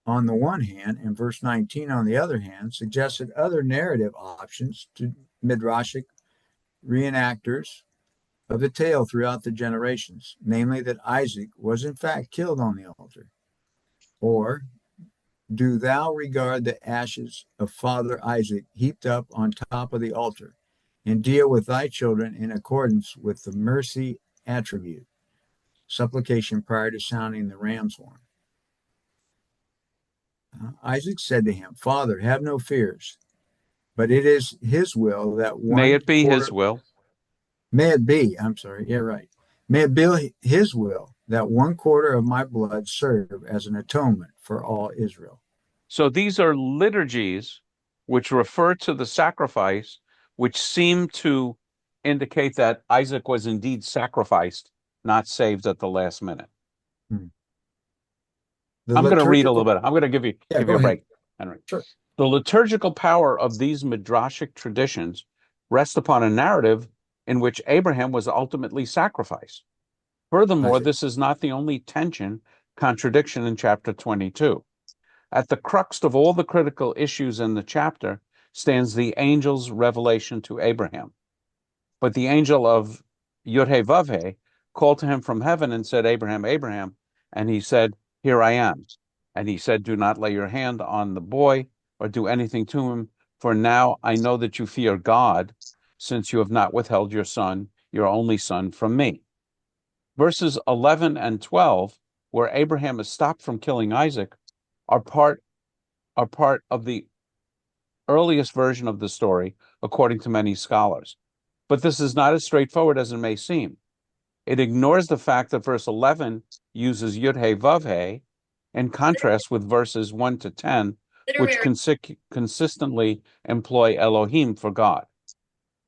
on the one hand and verse 19 on the other hand suggested other narrative options to midrashic reenactors of the tale throughout the generations, namely that Isaac was in fact killed on the altar. Or, do thou regard the ashes of Father Isaac heaped up on top of the altar, and deal with thy children in accordance with the mercy attribute, supplication prior to sounding the ram's horn. Isaac said to him, Father, have no fears, but it is his will that May one it be quarter, his will. may it be, I'm sorry, yeah, right. May it be his will that one quarter of my blood serve as an atonement for all Israel. So these are liturgies which refer to the sacrifice, which seem to indicate that Isaac was indeed sacrificed, not saved at the last minute. Hmm. I'm going to read a little bit. I'm going to give you Yeah, give go you a ahead. break, Henry. Sure. The liturgical power of these midrashic traditions rests upon a narrative in which Abraham was ultimately sacrificed. Furthermore, this is not the only contradiction in chapter 22. At the crux of all the critical issues in the chapter stands the angel's revelation to Abraham. But the angel of Yod-Heh-Vav-Heh called to him from heaven and said, Abraham, Abraham. And he said, Here I am. And he said, Do not lay your hand on the boy or do anything to him, for now I know that you fear God, since you have not withheld your son, your only son, from me. Verses 11 and 12, where Abraham is stopped from killing Isaac, are part of the earliest version of the story, according to many scholars. But this is not as straightforward as it may seem. It ignores the fact that verse 11 uses Yud-Heh-Vav-Heh in contrast with verses 1 to 10, which consistently employ Elohim for God.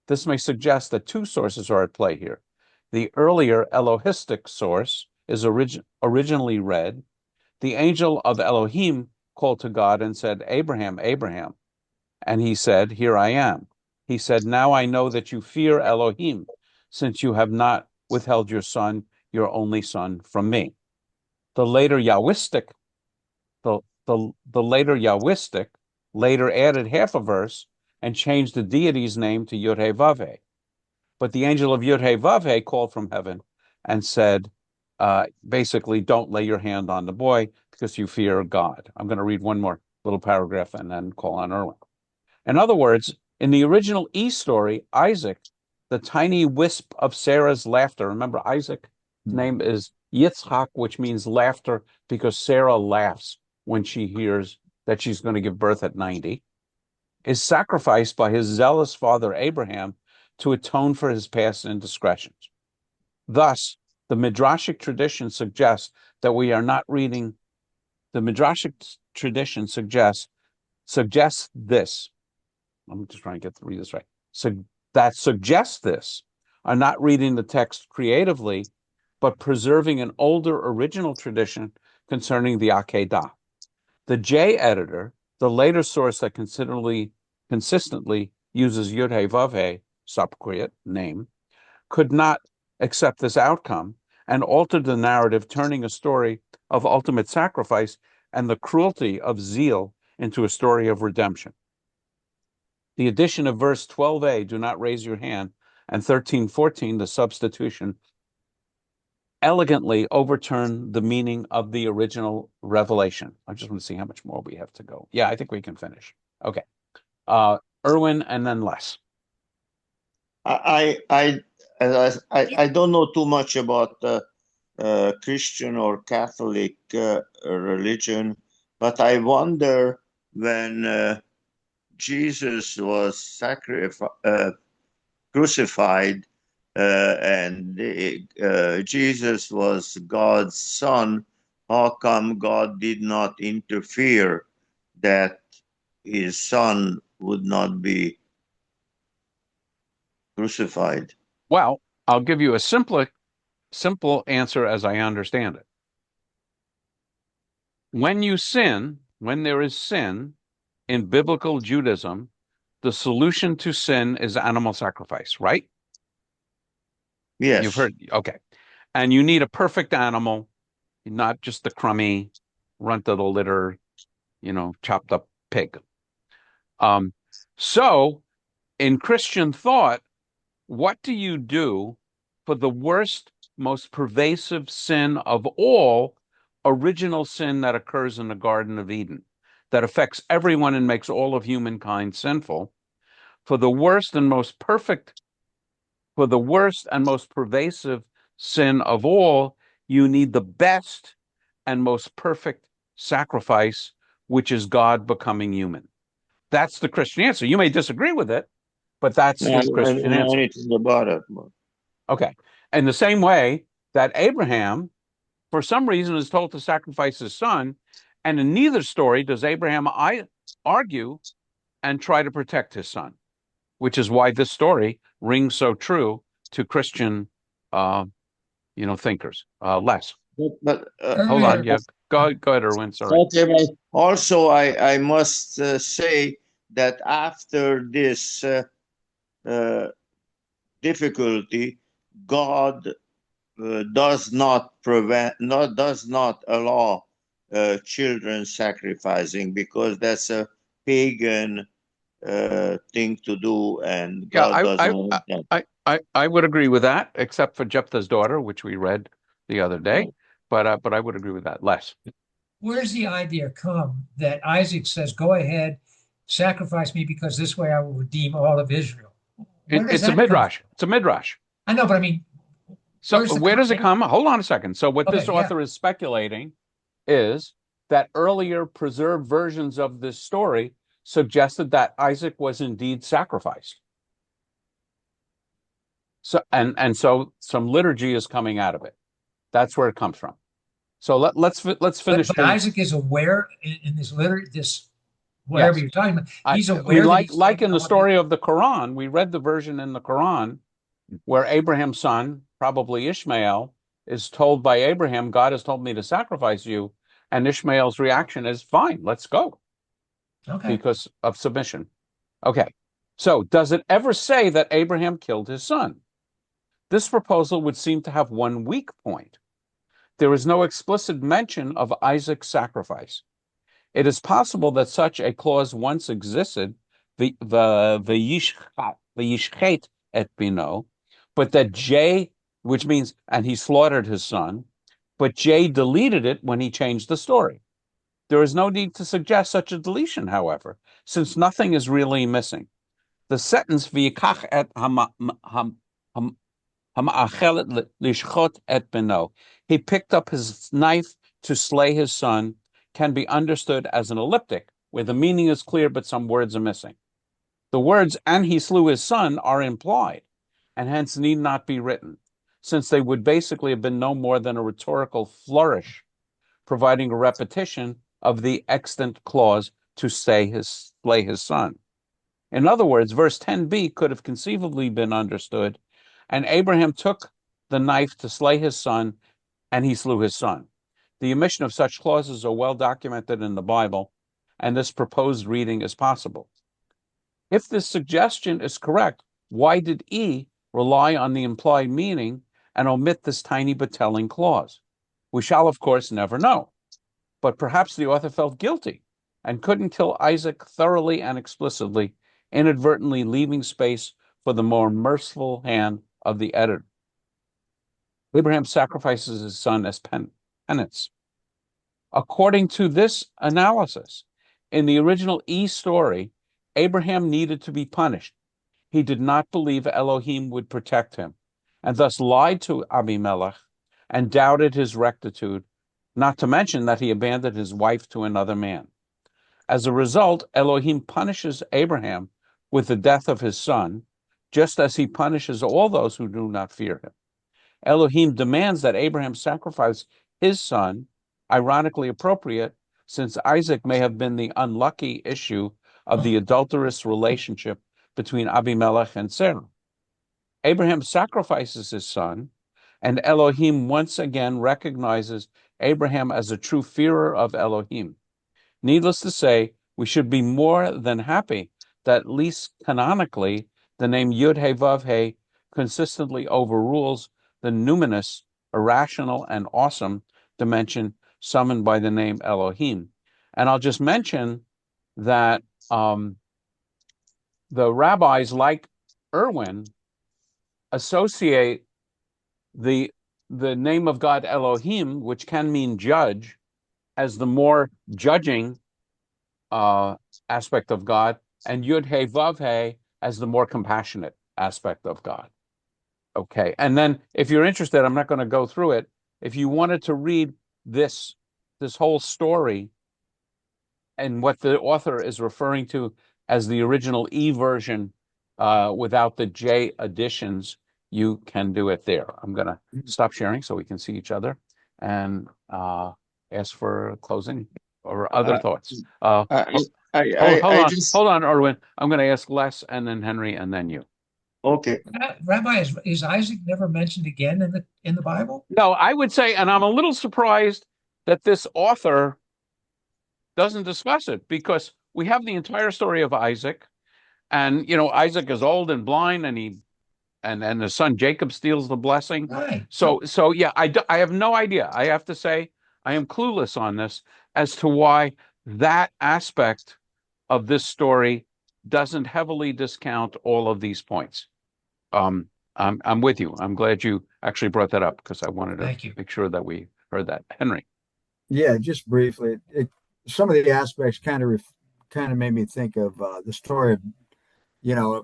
This may suggest that two sources are at play here. The earlier Elohistic source is originally read, the angel of Elohim called to God and said, Abraham, Abraham. And he said, Here I am. He said, Now I know that you fear Elohim, since you have not withheld your son, your only son, from me. The later Yahwistic, the later Yahwistic later added half a verse and changed the deity's name to Yod-Heh-Vav-Heh. But the angel of Yod-Heh-Vav-Heh called from heaven and said, basically, don't lay your hand on the boy because you fear God. I'm going to read one more little paragraph and then call on Erwin. In other words, in the original E story, Isaac, the tiny wisp of Sarah's laughter, remember Isaac's name is Yitzchak, which means laughter because Sarah laughs when she hears that she's going to give birth at 90, is sacrificed by his zealous father Abraham to atone for his past indiscretions. Thus, the Midrashic tradition suggests that we are not reading, the Midrashic tradition suggests this. I'm just trying to read this right. So that suggests this are not reading the text creatively, but preserving an older original tradition concerning the Akedah. The J editor, the later source that consistently uses Yod-Heh-Vav-Heh, subcreate name, could not accept this outcome and altered the narrative, turning a story of ultimate sacrifice and the cruelty of zeal into a story of redemption. The addition of verse 12a, do not raise your hand, and 13:14, the substitution, elegantly overturn the meaning of the original revelation. I just want to see how much more we have to go. Yeah, I think we can finish. Okay. Erwin and then Les. I don't know too much about Christian or Catholic religion, but I wonder when Jesus was crucified and Jesus was God's son, how come God did not interfere that his son would not be crucified? Well, I'll give you a simple answer as I understand it. When you sin, when there is sin in biblical Judaism, the solution to sin is animal sacrifice, right? Yes. You've heard, okay. And you need a perfect animal, not just the crummy, runt of the litter, chopped up pig. So in Christian thought, what do you do for the worst, most pervasive sin of all, original sin that occurs in the Garden of Eden, that affects everyone and makes all of humankind sinful? For the worst and most pervasive sin of all, you need the best and most perfect sacrifice, which is God becoming human. That's the Christian answer. You may disagree with it, but that's No, I the don't Christian know answer. anything about it. Okay. In the same way that Abraham, for some reason, is told to sacrifice his son, and in neither story does Abraham argue and try to protect his son, which is why this story rings so true to Christian, thinkers. Les, But hold on. Earlier, Yeah, go ahead, Erwin. Sorry. okay, but also I must say that after this difficulty, God does not allow children sacrificing, because that's a pagan thing to do, and Yeah, God doesn't want that. I would agree with that, except for Jephthah's daughter, which we read the other day. But I would agree with that. Les. where's the idea come that Isaac says, "Go ahead, sacrifice me, because this way I will redeem all of Israel"? Where does It's a that come from? midrash. It's a midrash. I know, but I mean, So where's the where does it context? come? Hold on a second. So what this Okay, yeah. author is speculating is that earlier preserved versions of this story suggested that Isaac was indeed sacrificed. So so some liturgy is coming out of it. That's where it comes from. So let's finish But the Isaac is aware in this whatever yes. you're talking about. I He's mean, aware that he's like taken in the all of it. story of the Quran, we read the version in the Quran where Abraham's son, probably Ishmael, is told by Abraham, God has told me to sacrifice you. And Ishmael's reaction is, fine, let's go, Okay. because of submission. Okay. So does it ever say that Abraham killed his son? This proposal would seem to have one weak point. There is no explicit mention of Isaac's sacrifice. It is possible that such a clause once existed, the yishchet et bino, but that J, which means, and he slaughtered his son, but J deleted it when he changed the story. There is no need to suggest such a deletion, however, since nothing is really missing. The sentence v'yikach et hama'achelet lishchot et beno, he picked up his knife to slay his son, can be understood as an elliptic, where the meaning is clear but some words are missing. The words, and he slew his son, are implied, and hence need not be written, since they would basically have been no more than a rhetorical flourish, providing a repetition of the extant clause to slay his son. In other words, verse 10b could have conceivably been understood, and Abraham took the knife to slay his son, and he slew his son. The omission of such clauses are well documented in the Bible, and this proposed reading is possible. If this suggestion is correct, why did E rely on the implied meaning and omit this tiny but telling clause? We shall, of course, never know. But perhaps the author felt guilty and couldn't kill Isaac thoroughly and explicitly, inadvertently leaving space for the more merciful hand of the editor. Abraham sacrifices his son as penance. According to this analysis, in the original E story, Abraham needed to be punished. He did not believe Elohim would protect him, and thus lied to Abimelech and doubted his rectitude, not to mention that he abandoned his wife to another man. As a result, Elohim punishes Abraham with the death of his son, just as he punishes all those who do not fear him. Elohim demands that Abraham sacrifice his son, ironically appropriate, since Isaac may have been the unlucky issue of the adulterous relationship between Abimelech and Sarah. Abraham sacrifices his son, and Elohim once again recognizes Abraham as a true fearer of Elohim. Needless to say, we should be more than happy that at least canonically, the name Yud He Vav He consistently overrules the numinous, irrational, and awesome dimension summoned by the name Elohim. And I'll just mention that the rabbis, like Irwin, associate the name of God Elohim, which can mean judge, as the more judging aspect of God, and Yud He Vav He as the more compassionate aspect of God. Okay, and then if you're interested, I'm not going to go through it. If you wanted to read this whole story and what the author is referring to as the original E version without the J additions, you can do it there. I'm going to stop sharing so we can see each other and ask for closing or other thoughts. I, Hold on, Erwin. I'm going to ask Les and then Henry and then you. okay. Rabbi, is Isaac never mentioned again in the Bible? No, I would say, and I'm a little surprised that this author doesn't discuss it, because we have the entire story of Isaac, and Isaac is old and blind, and his son Jacob steals the blessing. Right. So yeah, I have no idea. I have to say I am clueless on this as to why that aspect of this story doesn't heavily discount all of these points. I'm with you. I'm glad you actually brought that up, because I wanted to make sure that we heard that. Henry. Yeah, just briefly, some of the aspects kind of made me think of the story of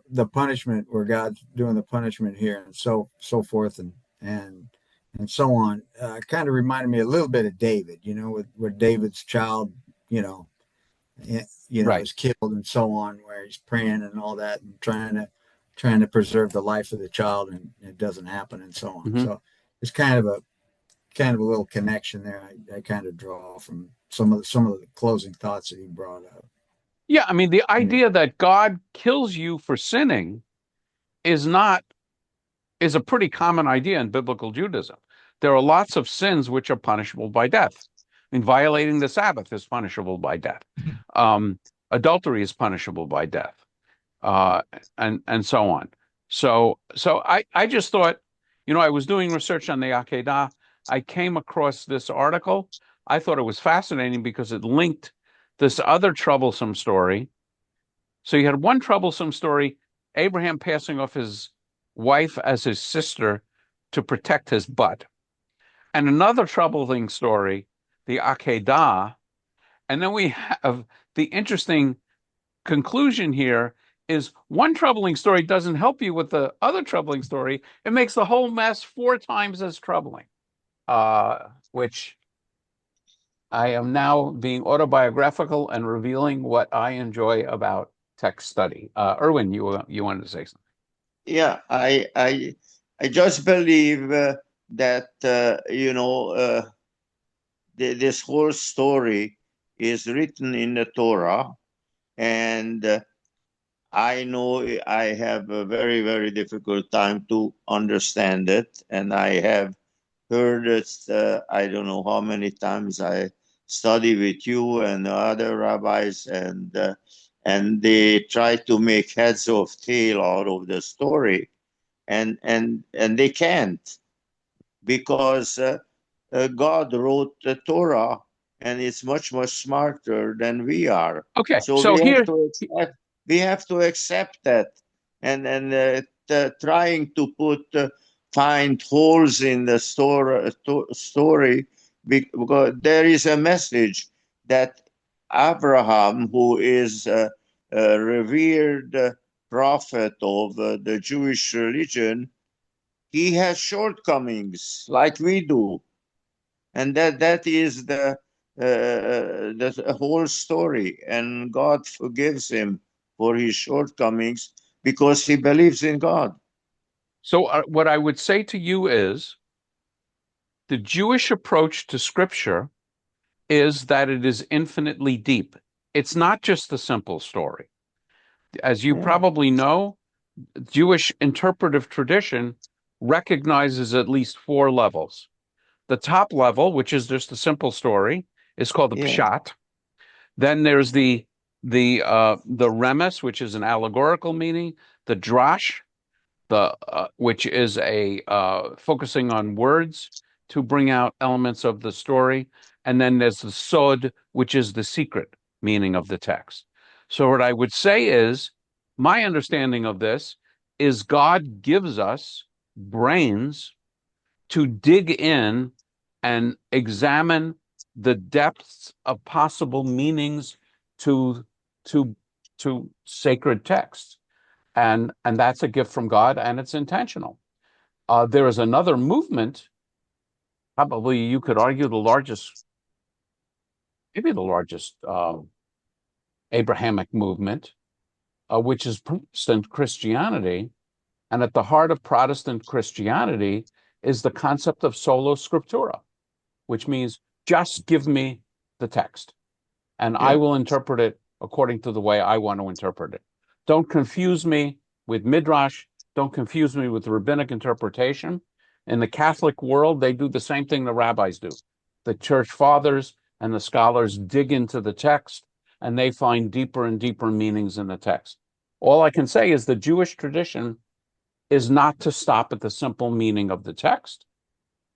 the punishment, where God's doing the punishment here, and so forth, and so on. Kind of reminded me a little bit of David, where David's child, Right. is killed and so on, where he's praying and all that, and trying to preserve the life of the child, and it doesn't happen, and so on. Mm-hmm. So it's kind of a little connection there. I kind of draw from some of the closing thoughts that he brought up. Yeah, I mean, the idea that God kills you for sinning is a pretty common idea in biblical Judaism. There are lots of sins which are punishable by death. I mean, violating the Sabbath is punishable by death. Adultery is punishable by death, and so on. So I just thought, I was doing research on the Akedah. I came across this article. I thought it was fascinating because it linked this other troublesome story. So you had one troublesome story, Abraham passing off his wife as his sister to protect his butt. And another troubling story, the Akedah. And then we have the interesting conclusion here is one troubling story doesn't help you with the other troubling story. It makes the whole mess 4 times as troubling, which I am now being autobiographical and revealing what I enjoy about text study. Erwin, you wanted to say something? Yeah, I just believe that this whole story is written in the Torah, and I know I have a very, very difficult time to understand it, and I have heard it. I don't know how many times I study with you and other rabbis, and they try to make heads of tail out of the story, and they can't, because God wrote the Torah, and it's much smarter than we are. Okay, so we have to accept that, and trying to find holes in the story, because there is a message that Abraham, who is a revered prophet of the Jewish religion, he has shortcomings like we do, and that is the whole story. And God forgives him for his shortcomings because he believes in God. So what I would say to you is the Jewish approach to Scripture is that it is infinitely deep. It's not just a simple story. As you probably know, Jewish interpretive tradition recognizes at least 4 levels. The top level, which is just a simple story, is called the Pshat. Then there's the Remes, which is an allegorical meaning, the Drash, which is a focusing on words to bring out elements of the story, and then there's the Sod, which is the secret meaning of the text. So what I would say is, my understanding of this is God gives us brains to dig in and examine the depths of possible meanings to sacred texts. And that's a gift from God, and it's intentional. There is another movement, probably you could argue maybe the largest Abrahamic movement, which is Protestant Christianity. And at the heart of Protestant Christianity is the concept of sola scriptura, which means just give me the text and I will interpret it according to the way I want to interpret it. Don't confuse me with midrash. Don't confuse me with rabbinic interpretation. In the Catholic world, they do the same thing the rabbis do. The church fathers and the scholars dig into the text and they find deeper and deeper meanings in the text. All I can say is the Jewish tradition is not to stop at the simple meaning of the text,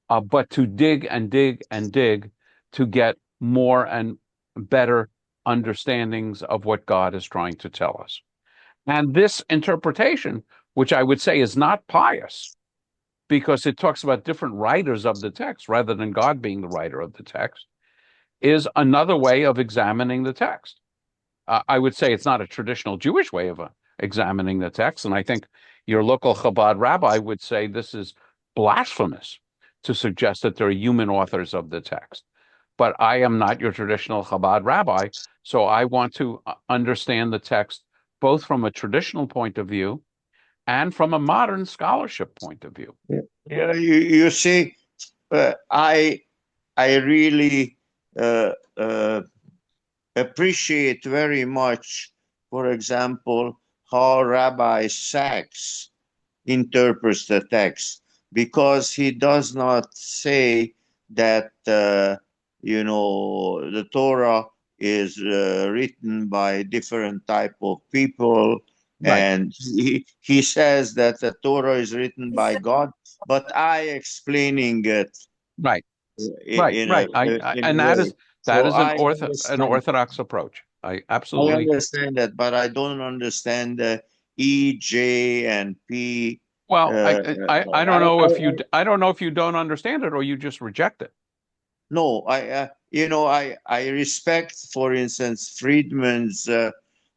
but to dig and dig and dig to get more and better understandings of what God is trying to tell us. And this interpretation, which I would say is not pious, because it talks about different writers of the text rather than God being the writer of the text, is another way of examining the text. I would say it's not a traditional Jewish way of examining the text. And I think your local Chabad rabbi would say this is blasphemous to suggest that there are human authors of the text. But I am not your traditional Chabad rabbi, so I want to understand the text both from a traditional point of view and from a modern scholarship point of view. Yeah, you see, I really appreciate very much, for example, how Rabbi Sacks interprets the text, because he does not say that the Torah is written by different type of people, Right. and he says that the Torah is written by God, but I explaining it Right. in Right. a And way. that So is I an understand. orthodox approach. I I absolutely. understand that, but I don't understand the E, J, and P. Well, I don't know if you I I don't know if you don't understand it or you just reject it. no, I respect, for instance, Friedman's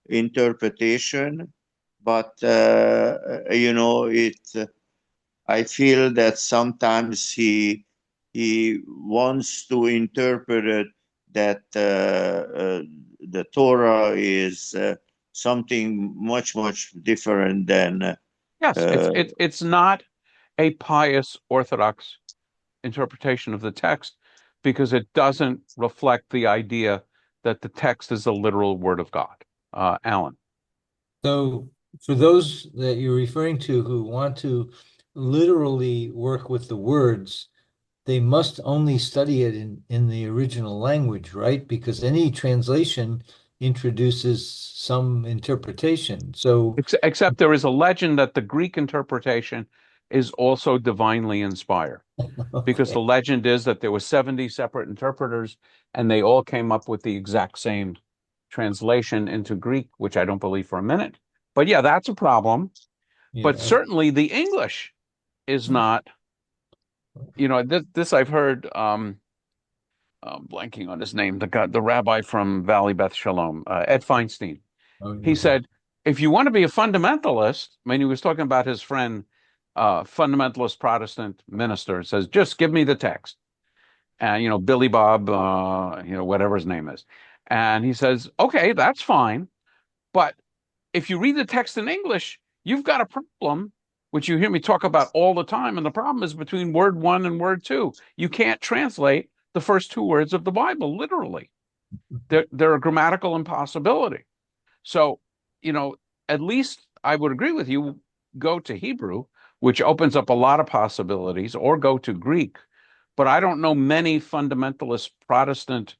interpretation, but I feel that sometimes he wants to interpret it that the Torah is something much different than Yes, uh, it's not a pious orthodox interpretation of the text because it doesn't reflect the idea that the text is the literal word of God. Alan. So for those that you're referring to who want to literally work with the words, they must only study it in the original language, right? Because any translation introduces some interpretation. So, Except there is a legend that the Greek interpretation is also divinely inspired, because okay. the legend is that there were 70 separate interpreters and they all came up with the exact same translation into Greek, which I don't believe for a minute. But yeah, that's a problem. But Yeah. certainly the English is not, this I've heard, blanking on his name, the rabbi from Valley Beth Shalom, Ed Feinstein. Oh, He okay. said, if you want to be a fundamentalist, I mean, he was talking about his friend, fundamentalist Protestant minister, says, just give me the text. And, Billy Bob, whatever his name is. And he says, okay, that's fine. But if you read the text in English, you've got a problem, which you hear me talk about all the time. And the problem is between word one and word two. You can't translate the first two words of the Bible literally. They're a grammatical impossibility. So, at least I would agree with you, go to Hebrew, which opens up a lot of possibilities, or go to Greek. But I don't know many fundamentalist Protestant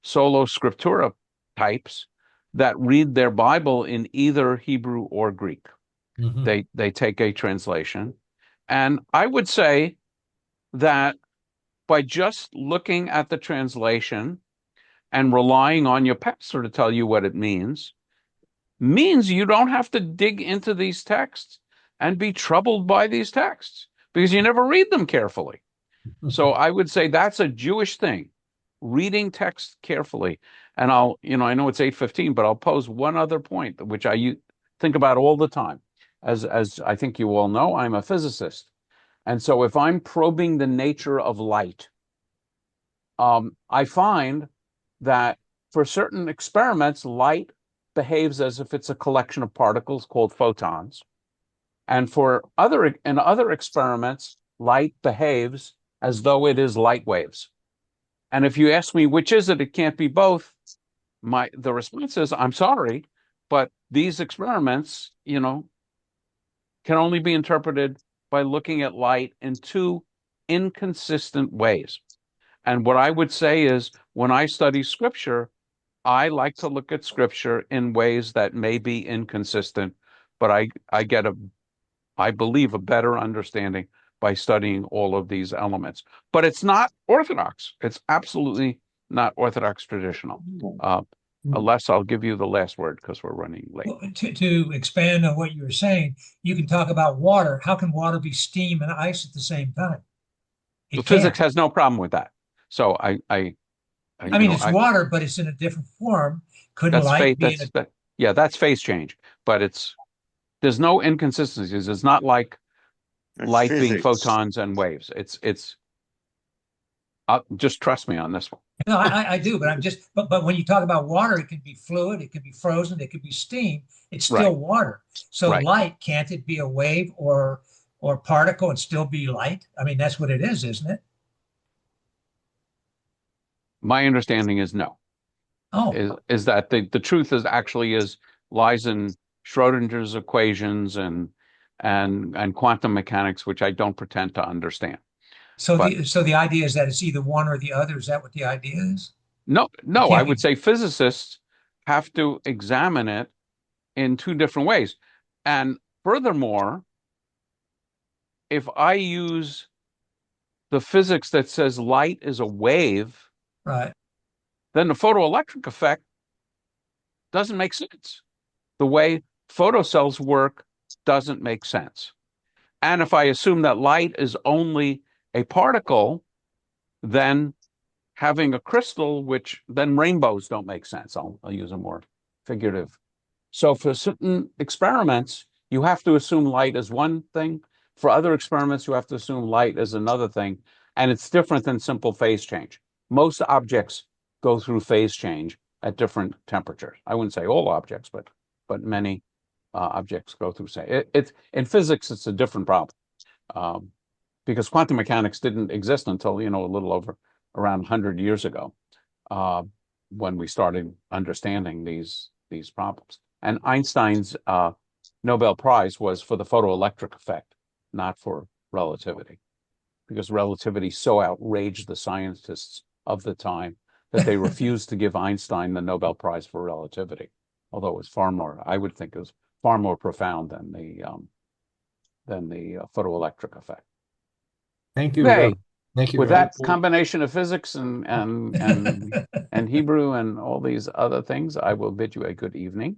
solo scriptura types that read their Bible in either Hebrew or Greek. Mhm. They take a translation. And I would say that by just looking at the translation and relying on your pastor to tell you what it means you don't have to dig into these texts and be troubled by these texts because you never read them carefully. So I would say that's a Jewish thing, reading text carefully. And I know it's 8:15, but I'll pose one other point, which I think about all the time. As I think you all know, I'm a physicist. And so if I'm probing the nature of light, I find that for certain experiments, light behaves as if it's a collection of particles called photons. And in other experiments, light behaves as though it is light waves. And if you ask me which is it, it can't be both. The response is, I'm sorry, but these experiments, can only be interpreted by looking at light in two inconsistent ways. And what I would say is, when I study scripture, I like to look at scripture in ways that may be inconsistent, but I get I believe, a better understanding by studying all of these elements. But it's not orthodox. It's absolutely not orthodox traditional. Unless I'll give you the last word because we're running late. Well, to expand on what you were saying, you can talk about water. How can water be steam and ice at the same time? The physics has no problem with that. So I mean, it's water, but it's in a different form. Couldn't light be yeah, that's phase change, but there's no inconsistencies. It's not like light being photons and waves. It's just trust me on this one. No, I do, but but when you talk about water, it can be fluid, it can be frozen, it could be steam. It's still water. So light, can't it be a wave or particle and still be light? I mean, that's what it is, isn't it? My understanding is no. Oh, is that the truth lies in Schrodinger's equations and quantum mechanics, which I don't pretend to understand. So the idea is that it's either one or the other. Is that what the idea is? No, I would say physicists have to examine it in two different ways. And furthermore, if I use the physics that says light is a wave, right, then the photoelectric effect doesn't make sense. The way photocells work doesn't make sense. And if I assume that light is only a particle, then having a crystal, which then rainbows don't make sense. I'll use a more figurative. So for certain experiments, you have to assume light is one thing. For other experiments, you have to assume light is another thing. And it's different than simple phase change. Most objects go through phase change at different temperatures. I wouldn't say all objects, but many objects go through. In physics, it's a different problem. Because quantum mechanics didn't exist until, a little over around 100 years ago, when we started understanding these problems. And Einstein's Nobel Prize was for the photoelectric effect, not for relativity, because relativity so outraged the scientists of the time that they refused to give Einstein the Nobel Prize for relativity, although it was I would think it was far more profound than the photoelectric effect. Thank you. Okay. Thank you. With that combination of physics and Hebrew and all these other things, I will bid you a good evening.